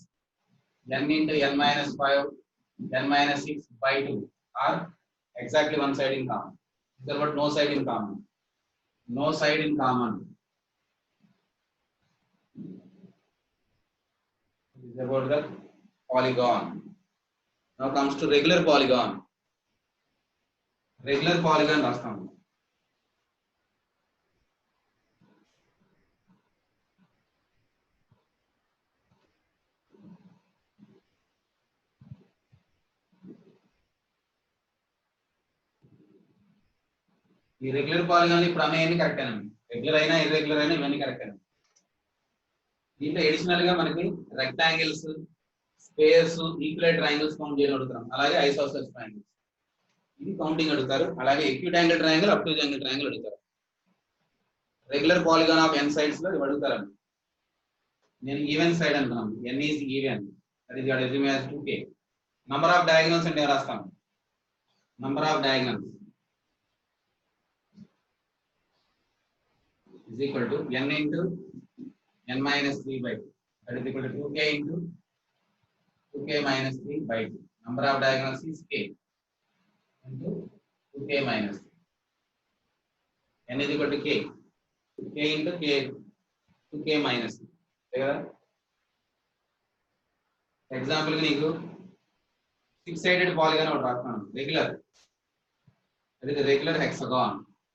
n into n minus 5 n minus 6 by 2 are exactly one side in common. Is there what no side in common? No side in common. Is there what the polygon? Now comes to regular polygon. Regular polygon రాస్తాము. ఈ regular polygon ఇప్పుడు అన్నీ కరెక్టేనండి. Regular అయినా irregular అయినా ఇవన్నీ కరెక్టేనండి. దీంట్లో అడిషనల్ గా మనకి rectangles, squares, equal triangles count చేయడం అడుగుతాం. అలాగే ఐసోసెల్స్ ట్రయాంగిల్స్ ఇది కౌంటింగ్ అడుగుతారు. అలాగే acute angle triangle, obtuse angle triangle అడుగుతారు. Regular polygon of n sides లో ఇవి అడుగుతారండి. నేను ఈవెన్ సైడ్ అంటున్నాను. n is even, that is your assume as 2k. Number of diagonals అంటే రాస్తాం. Number of diagonals is equal to n into n minus 3 by 2. That is equal to 2k into 2k minus 3 by 2. Number of diagonals is k into 2k minus 3. n is equal to k. k into k 2k minus 3. Okay? Example నీకు 6-sided polygon ఒకటి రాస్తాను. Regular. That is a regular hexagon.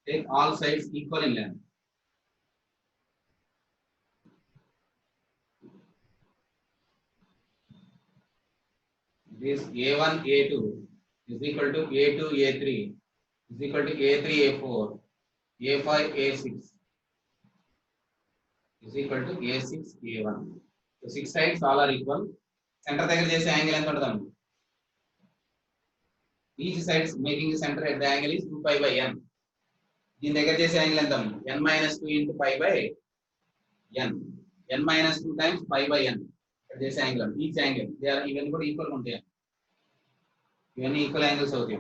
Take all sides equal in length. This A1 A2 is equal to A2 A3 is equal to A3 A4 A5 A6 is equal to A6 A1. So 6 sides all are equal. Center దగ్గర చేసే angle ఎంత ఉంటుందండి? Each sides making the center at the angle is 2 pi by n. దీని దగ్గర చేసే angle ఎంత? n minus 2 into pi by n. n minus 2 times pi by n. ఇక్కడ చేసే యాంగిల్ ఈచ్ యాంగిల్ ఇవన్నీ కూడా ఈక్వల్ ఉంటాయి. ఇవన్నీ ఈక్వల్ యాంగిల్స్ అవుతాయి.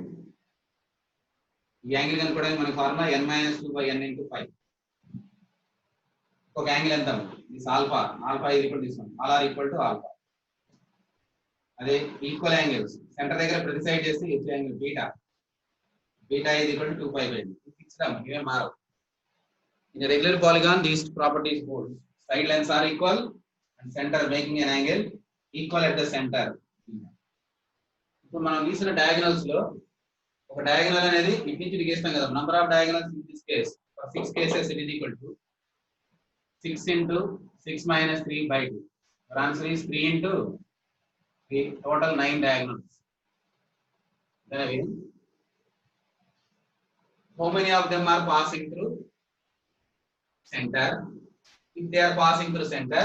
ఈ యాంగిల్ కనుక్కోవడానికి మన formula n minus 2 by n into pi. ఒక యాంగిల్ ఎంత? This alpha. Alpha is equal to this one. All are equal to alpha. అదే ఈక్వల్ యాంగిల్స్ సెంటర్ దగ్గర ప్రతి సైడ్ చేస్తే వచ్చే angle beta. Beta is equal to 2 pi by n. Fixed ఇవే మారవు. In regular polygon these properties hold. Side lengths are equal and center making an angle equal at the center. ఇప్పుడు మనం గీసిన diagonals లో ఒక diagonal అనేది ఇటు నుంచి గీస్తాం కదా. Number of diagonals in this case for 6 cases it is equal to 6 into 6 minus 3 by 2. Our answer is 3 into 3, total 9 diagonals. Then again, how many of them are passing through center? If they are passing through center,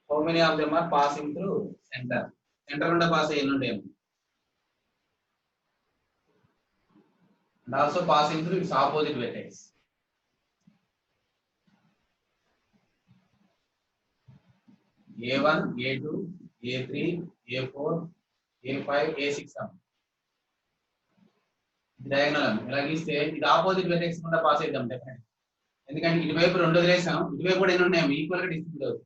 how many of them are passing through center? Center unda pass అయ్యి ఉంటాయి. And also passing through its opposite vertex. A1, A2, A3, A4, A5, A6. ఇది diagonal ఇలా గీస్తే ఇది opposite vertex గుండా pass అవుతాం definite. ఎందుకంటే ఇటువైపు రెండు వదిలేసాం, ఇటువైపు కూడా ఎన్ని ఉన్నాయి? ఈక్వల్ గా డిస్ట్రిబ్యూట్ అవుతుంది.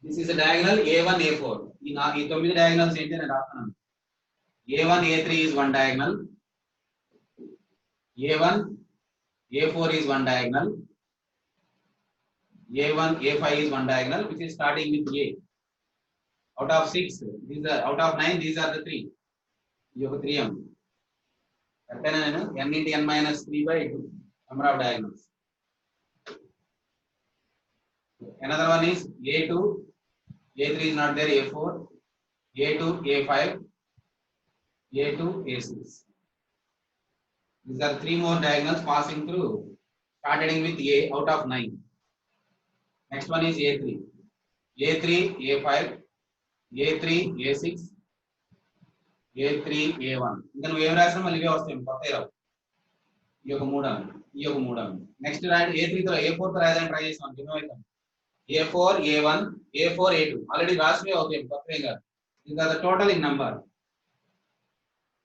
This is diagonal A1 A4. ఈ 9 డయాగోనల్స్ ఏంటి నేను రాస్తున్నాను. A1 A3 is one diagonal. A1 A4 is one diagonal. A1 A5 is one diagonal which is starting with A. Out of 6, these are out of 9, these are the 3. ఇది ఒక 3m. కరెక్టేనా? నేను n into n minus 3 by 2 number of diagonals. Another one is A2, A3 is not there, A4, A2, A5, A2, A6. These are 3 more diagonals passing through, starting with A out of 9. Next one is A3. A3, A5, A3, A6, A3, A1. ఇంకా నువ్వు ఏం రాసినా మళ్ళీ ఇవే వస్తాయి, కొత్త రావు. ఈ యొక్క మూడు నెక్స్ట్ రాయండి. A3 తో A4 తో రాయడానికి ట్రై చేస్తాం, ఏమవుతాం. A4, A1, A4, A2 already రాసినవి అవుతాయి, కొత్త కాదు. ఇంకా the total in number.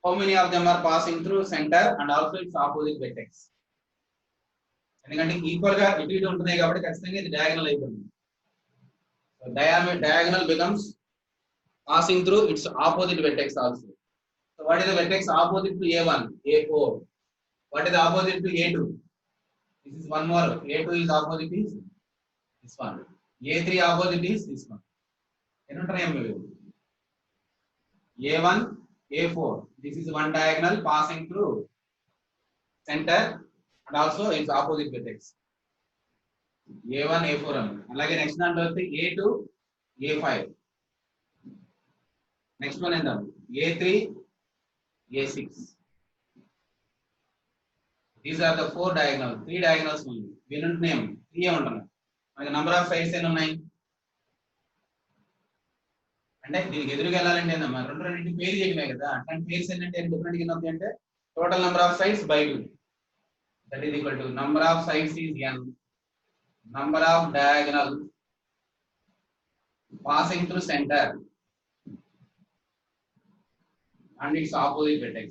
How many of them are passing through center and also its opposite vertex? ఎందుకంటే ఈక్వల్ గా ఇటు ఇటు ఉంటున్నాయి కాబట్టి ఖచ్చితంగా ఇది డయాగనల్ అయిపోతుంది. So diagonal becomes passing through its opposite vertex also. So what is the vertex opposite to A1? A4. What is the opposite to A2? This is one more. A2 is opposite is this one. A3 opposite is this one. A1, A4. This is one diagonal passing through center and also its opposite vertex. A1, A4 అలాగే next దాంట్లో వస్తే A2, A5. Next one ఏంటో A3, A6. These are the 4 diagonals. 3 diagonals only. Unit name 3 ఉంటున్నాయి. మనకి number of sides ఎన్ని ఉన్నాయి అంటే దీనికి ఎదురుగా వెళ్ళాలంటే ఏందమ్మా, రెండింటి పేరు చెప్పినాయి కదా. అట్లాంటి పేర్స్ ఏంటంటే డిఫరెంట్ కింద ఉంది అంటే total number of sides by 2. That is equal to number of sides is n, number of diagonal passing through center and its opposite vertex.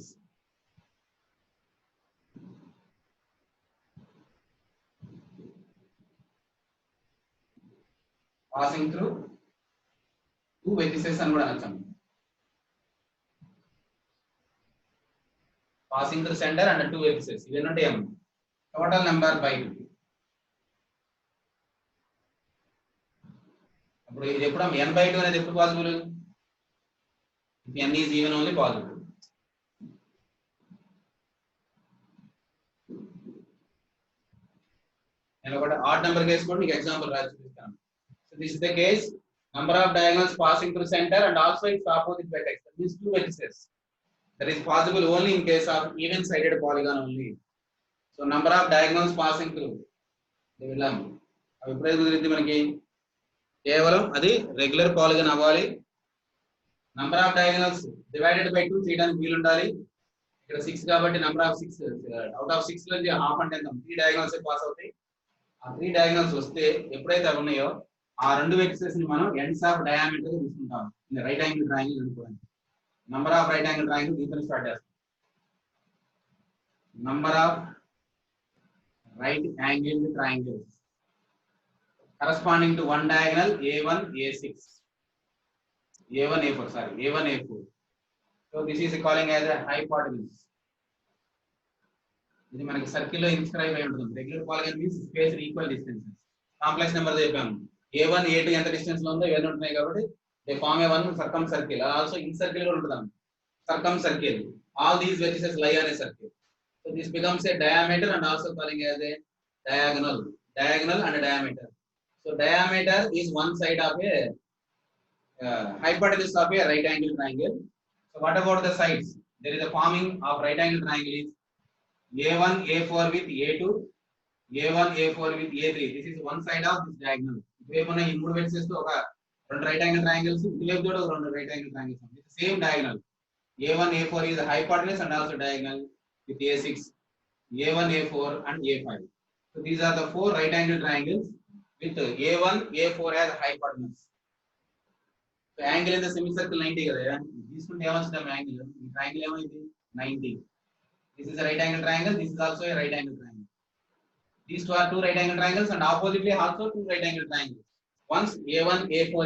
Passing through 2 vertices అని కూడా అనొచ్చు. Passing through center and 2 vertices. ఇవి ఎన్ని ఉంటాయి? Total number by 2. ఇప్పుడు ఇది ఎప్పుడు n by 2 అనేది ఎప్పుడు possible? n is even only possible. నేను ఒకటి ఆడ్ నెంబర్ వేసుకోండి, మీకు ఎగ్జాంపుల్ రాసి చూపిస్తాను. So this is the case. Number of diagonals passing through center and also its opposite vertex. These 2 vertices. That is possible only in case of even-sided polygon only. So number of diagonals passing through. They will have. అవి ఎప్పుడైతే కుదిరింది మనకి కేవలం అది regular polygon అవ్వాలి. Number of diagonals divided by 2 చేయడానికి వీలు ఉండాలి. ఇక్కడ 6 కాబట్టి నంబర్ ఆఫ్ 6 అవుట్ ఆఫ్ 6 నుంచి హాఫ్ అంటే 3 డయాగనల్స్ పాస్ అవుతాయి. ఆ 3 డయాగనల్స్ వస్తే ఎప్పుడైతే అవి ఉన్నాయో ఆ 2 వెక్టర్స్ ని మనం ఎండ్స్ ఆఫ్ డయామీటర్ గా తీసుకుంటాం. రైట్ యాంగిల్ ట్రయాంగిల్ అనుకోండి. Number of right angle triangle దీంతో స్టార్ట్ చేస్తాం. Number of right angle triangles corresponding to one diagonal A1, A6, A1, A4, sorry, A1, A4. So this is calling as a hypotenuse. ఇది మనకి circle లో inscribe అయి ఉంటుంది. Regular polygon means space equal distances. Complex number చెప్పాము. A1, A2 ఎంత distance లో ఉందో ఇవన్నీ ఉంటున్నాయి కాబట్టి they form a one circumcircle. Also incircle కూడా ఉంటుంది. Circumcircle. All these vertices lie on a circle. So this becomes a diameter and also calling as a diagonal. Diagonal and a diameter. So diameter is one side of a hypotenuse of a right angle triangle. So what about the sides? There is a forming of right angle triangle is A1, A4 with A2, A1, A4 with A3. This is one side of this diagonal. ఇటువైపు ఉన్న ఈ 3 vertices తో ఒక 2 right angle triangles, ఇటువైపు కూడా ఒక 2 right angle triangles with the same diagonal. A1, A4 is a hypotenuse and also diagonal with A6, A1, A4 and A5. So these are the 4 right angle triangles with A1, A4 as hypotenuse. So angle in the semicircle 90 కదా. తీసుకుంటే ఏమొస్తుంది angle? ఈ triangle ఏమైంది? 90. This is a right angle triangle. This is also a right angle triangle. These two are 2 right angle triangles and oppositely also 2 right angle triangles. Once A1, A4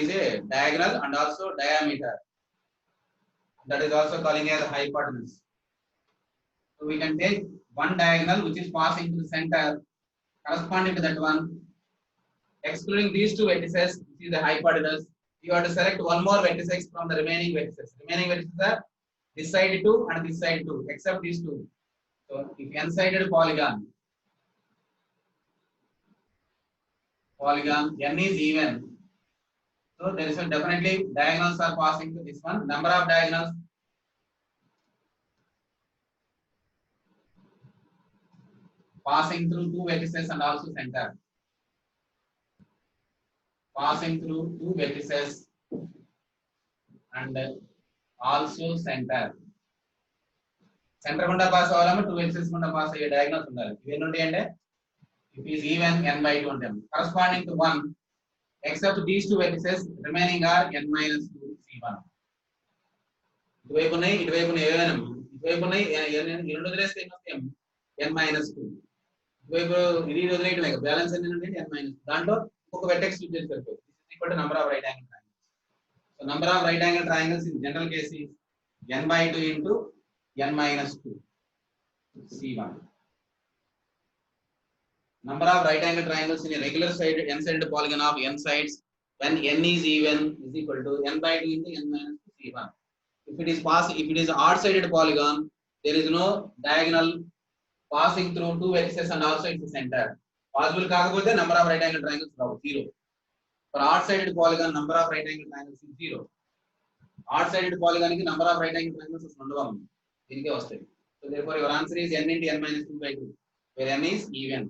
is a diagonal and also diameter. That is also calling as hypotenuse. So we can take one diagonal which is passing to the center. Corresponding to that one, excluding these 2 vertices, which is the hypotenuse, you have to select one more vertex from the remaining vertices. Remaining vertices are this side 2 and this side 2, except these 2. So if n-sided polygon n is even, so So there is definitely diagonals are passing to this one. Number of diagonals passing through two vertices and also center. Passing through two vertices and also center. Center gunda pass avalama two vertices gunda pass ayye diagonals undali. Ivi unti ante it is even n by 2 ఉంటాం. Corresponding to 1 except these two vertices remaining are n minus 2 c1. ఇటువైపు ఉన్నాయి ఏవైనా ఇటువైపు ఉన్నాయి ఈ రెండు వదిలేస్తే ఏమొస్తాయి n minus 2. ఇటువైపు ఇది వదిలేయటమే కదా బ్యాలెన్స్ ఎన్ని ఉంటాయి n minus 2. దాంట్లో ఒక వెర్టెక్స్ యూజ్ చేసి సరిపోతుంది. This is equal to number of right angle triangles. So number of right angle triangles in general case is n by 2 into n minus 2 c1. Number of right angle triangles in a regular side n-sided polygon of n sides when n is even is equal to n by 2 into n minus 2 c1. If it is odd sided polygon, there is no diagonal passing through two vertices and also its center. Possible కాకపోతే number of right angle triangles Rao 0. For odd sided polygon, number of right angle triangles is 0. Odd sided polygon కి number of right angle triangles ఉండవు. దీనికే వస్తాయి. So therefore your answer is n into n minus 2 by 2, where n is even.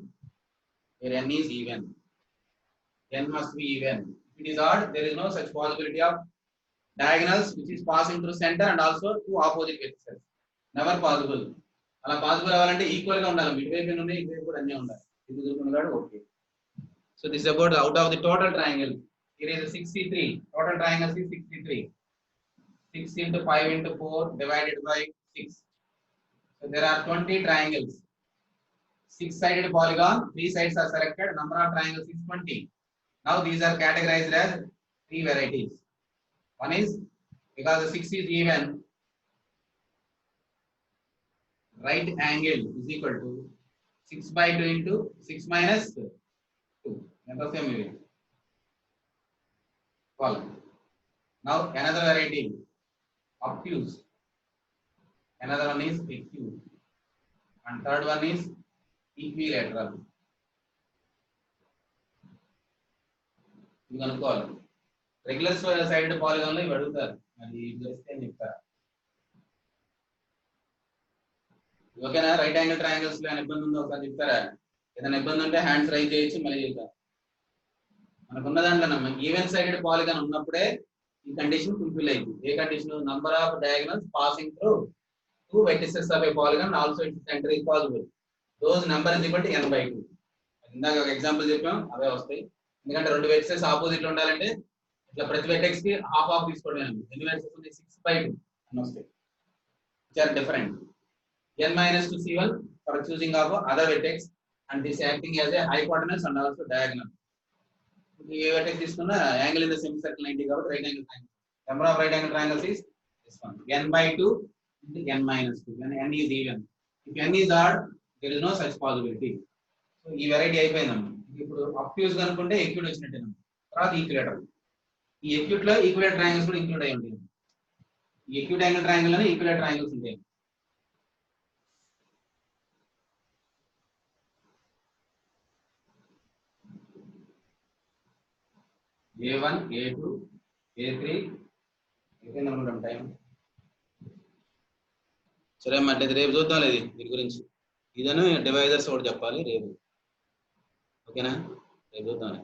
Where n is even. N must be even. If it is odd, there is no such possibility of diagonals which is passing through center and also two opposite vertices. Never possible. అలా possible అవ్వాలంటే equal గా ఉండాలి. ఇటువైపు ఉన్నాయి ఇటువైపు కూడా అన్నీ ఉండాలి. ఇది దొరుకుతున్నాడు okay. So this is about out of the total triangle. Here is 63. Total triangles is 63. 6 into 5 into 4 divided by 6. So there are 20 triangles. 6-sided polygon, 3 sides are selected. Number of triangles is 20. Now these are categorized as 3 varieties. One is because the 6 is even, right angle is equal to 6 by 2 into 6 minus 2. ఎంత same ఇది column. Now another variety, obtuse. Another one is acute. And third one is equilateral. ఇది కనుక్కోవాలి. Regular side polygon లో ఇవి అడుగుతారు. మరి తెలిస్తే అని చెప్తారా? ఓకేనా? రైట్ యాంగిల్ ట్రయాంగిల్స్ లో ఏమైనా ఇబ్బంది ఉందో ఒకసారి చెప్తారా? ఏదైనా ఇబ్బంది ఉంటే హ్యాండ్స్ రైజ్ చేయొచ్చు, మళ్ళీ చెప్తారు. మనకున్న దాంట్లో ఈవెన్ సైడెడ్ పాలిగాన్ ఉన్నప్పుడే ఈ కండిషన్ ఫుల్ఫిల్ అయింది. ఏ condition? Number of diagonals passing through two vertices of a polygon also its centre is possible. Those number is equal to n by 2. ఇందాక ఒక ఎగ్జాంపుల్ చెప్పాం, అవే వస్తాయి. ఎందుకంటే రెండు వెర్టిసెస్ ఆపోజిట్ ఉండాలంటే ఇట్లా ప్రతి వెర్టెక్స్ కి హాఫ్ తీసుకోవడం. ఎన్ని వెర్టిసెస్ ఉన్నాయి? 6 by 2 అని వస్తాయి. Which are different. n minus 2 c1 for choosing of other vertex and this acting as a hypotenuse and also diagonal. A vertex తీసుకున్నా angle in the semicircle 90 కాబట్టి right angle triangle. Number of right angle triangles is this one, n by 2 into n minus 2 when n is even. If n is odd, there is no such possibility. So ఈ variety అయిపోయిందమ్మా. ఇప్పుడు obtuse కనుకుంటే acute వచ్చినట్టేనమ్మా. తర్వాత equilateral. ఈ acute లో equilateral triangles కూడా include అయి ఉంటాయి. ఈ acute angle triangle లోనే equilateral triangles ఉంటాయి. A1, A2, A3 అయిపోయింది అనుకుంటాం టైం. సరే అమ్మా, అట్లయితే రేపు చూద్దాం లేదు దీని గురించి. ఇదను డివైజర్స్ కూడా చెప్పాలి రేపు. ఓకేనా? రేపు చూద్దాం.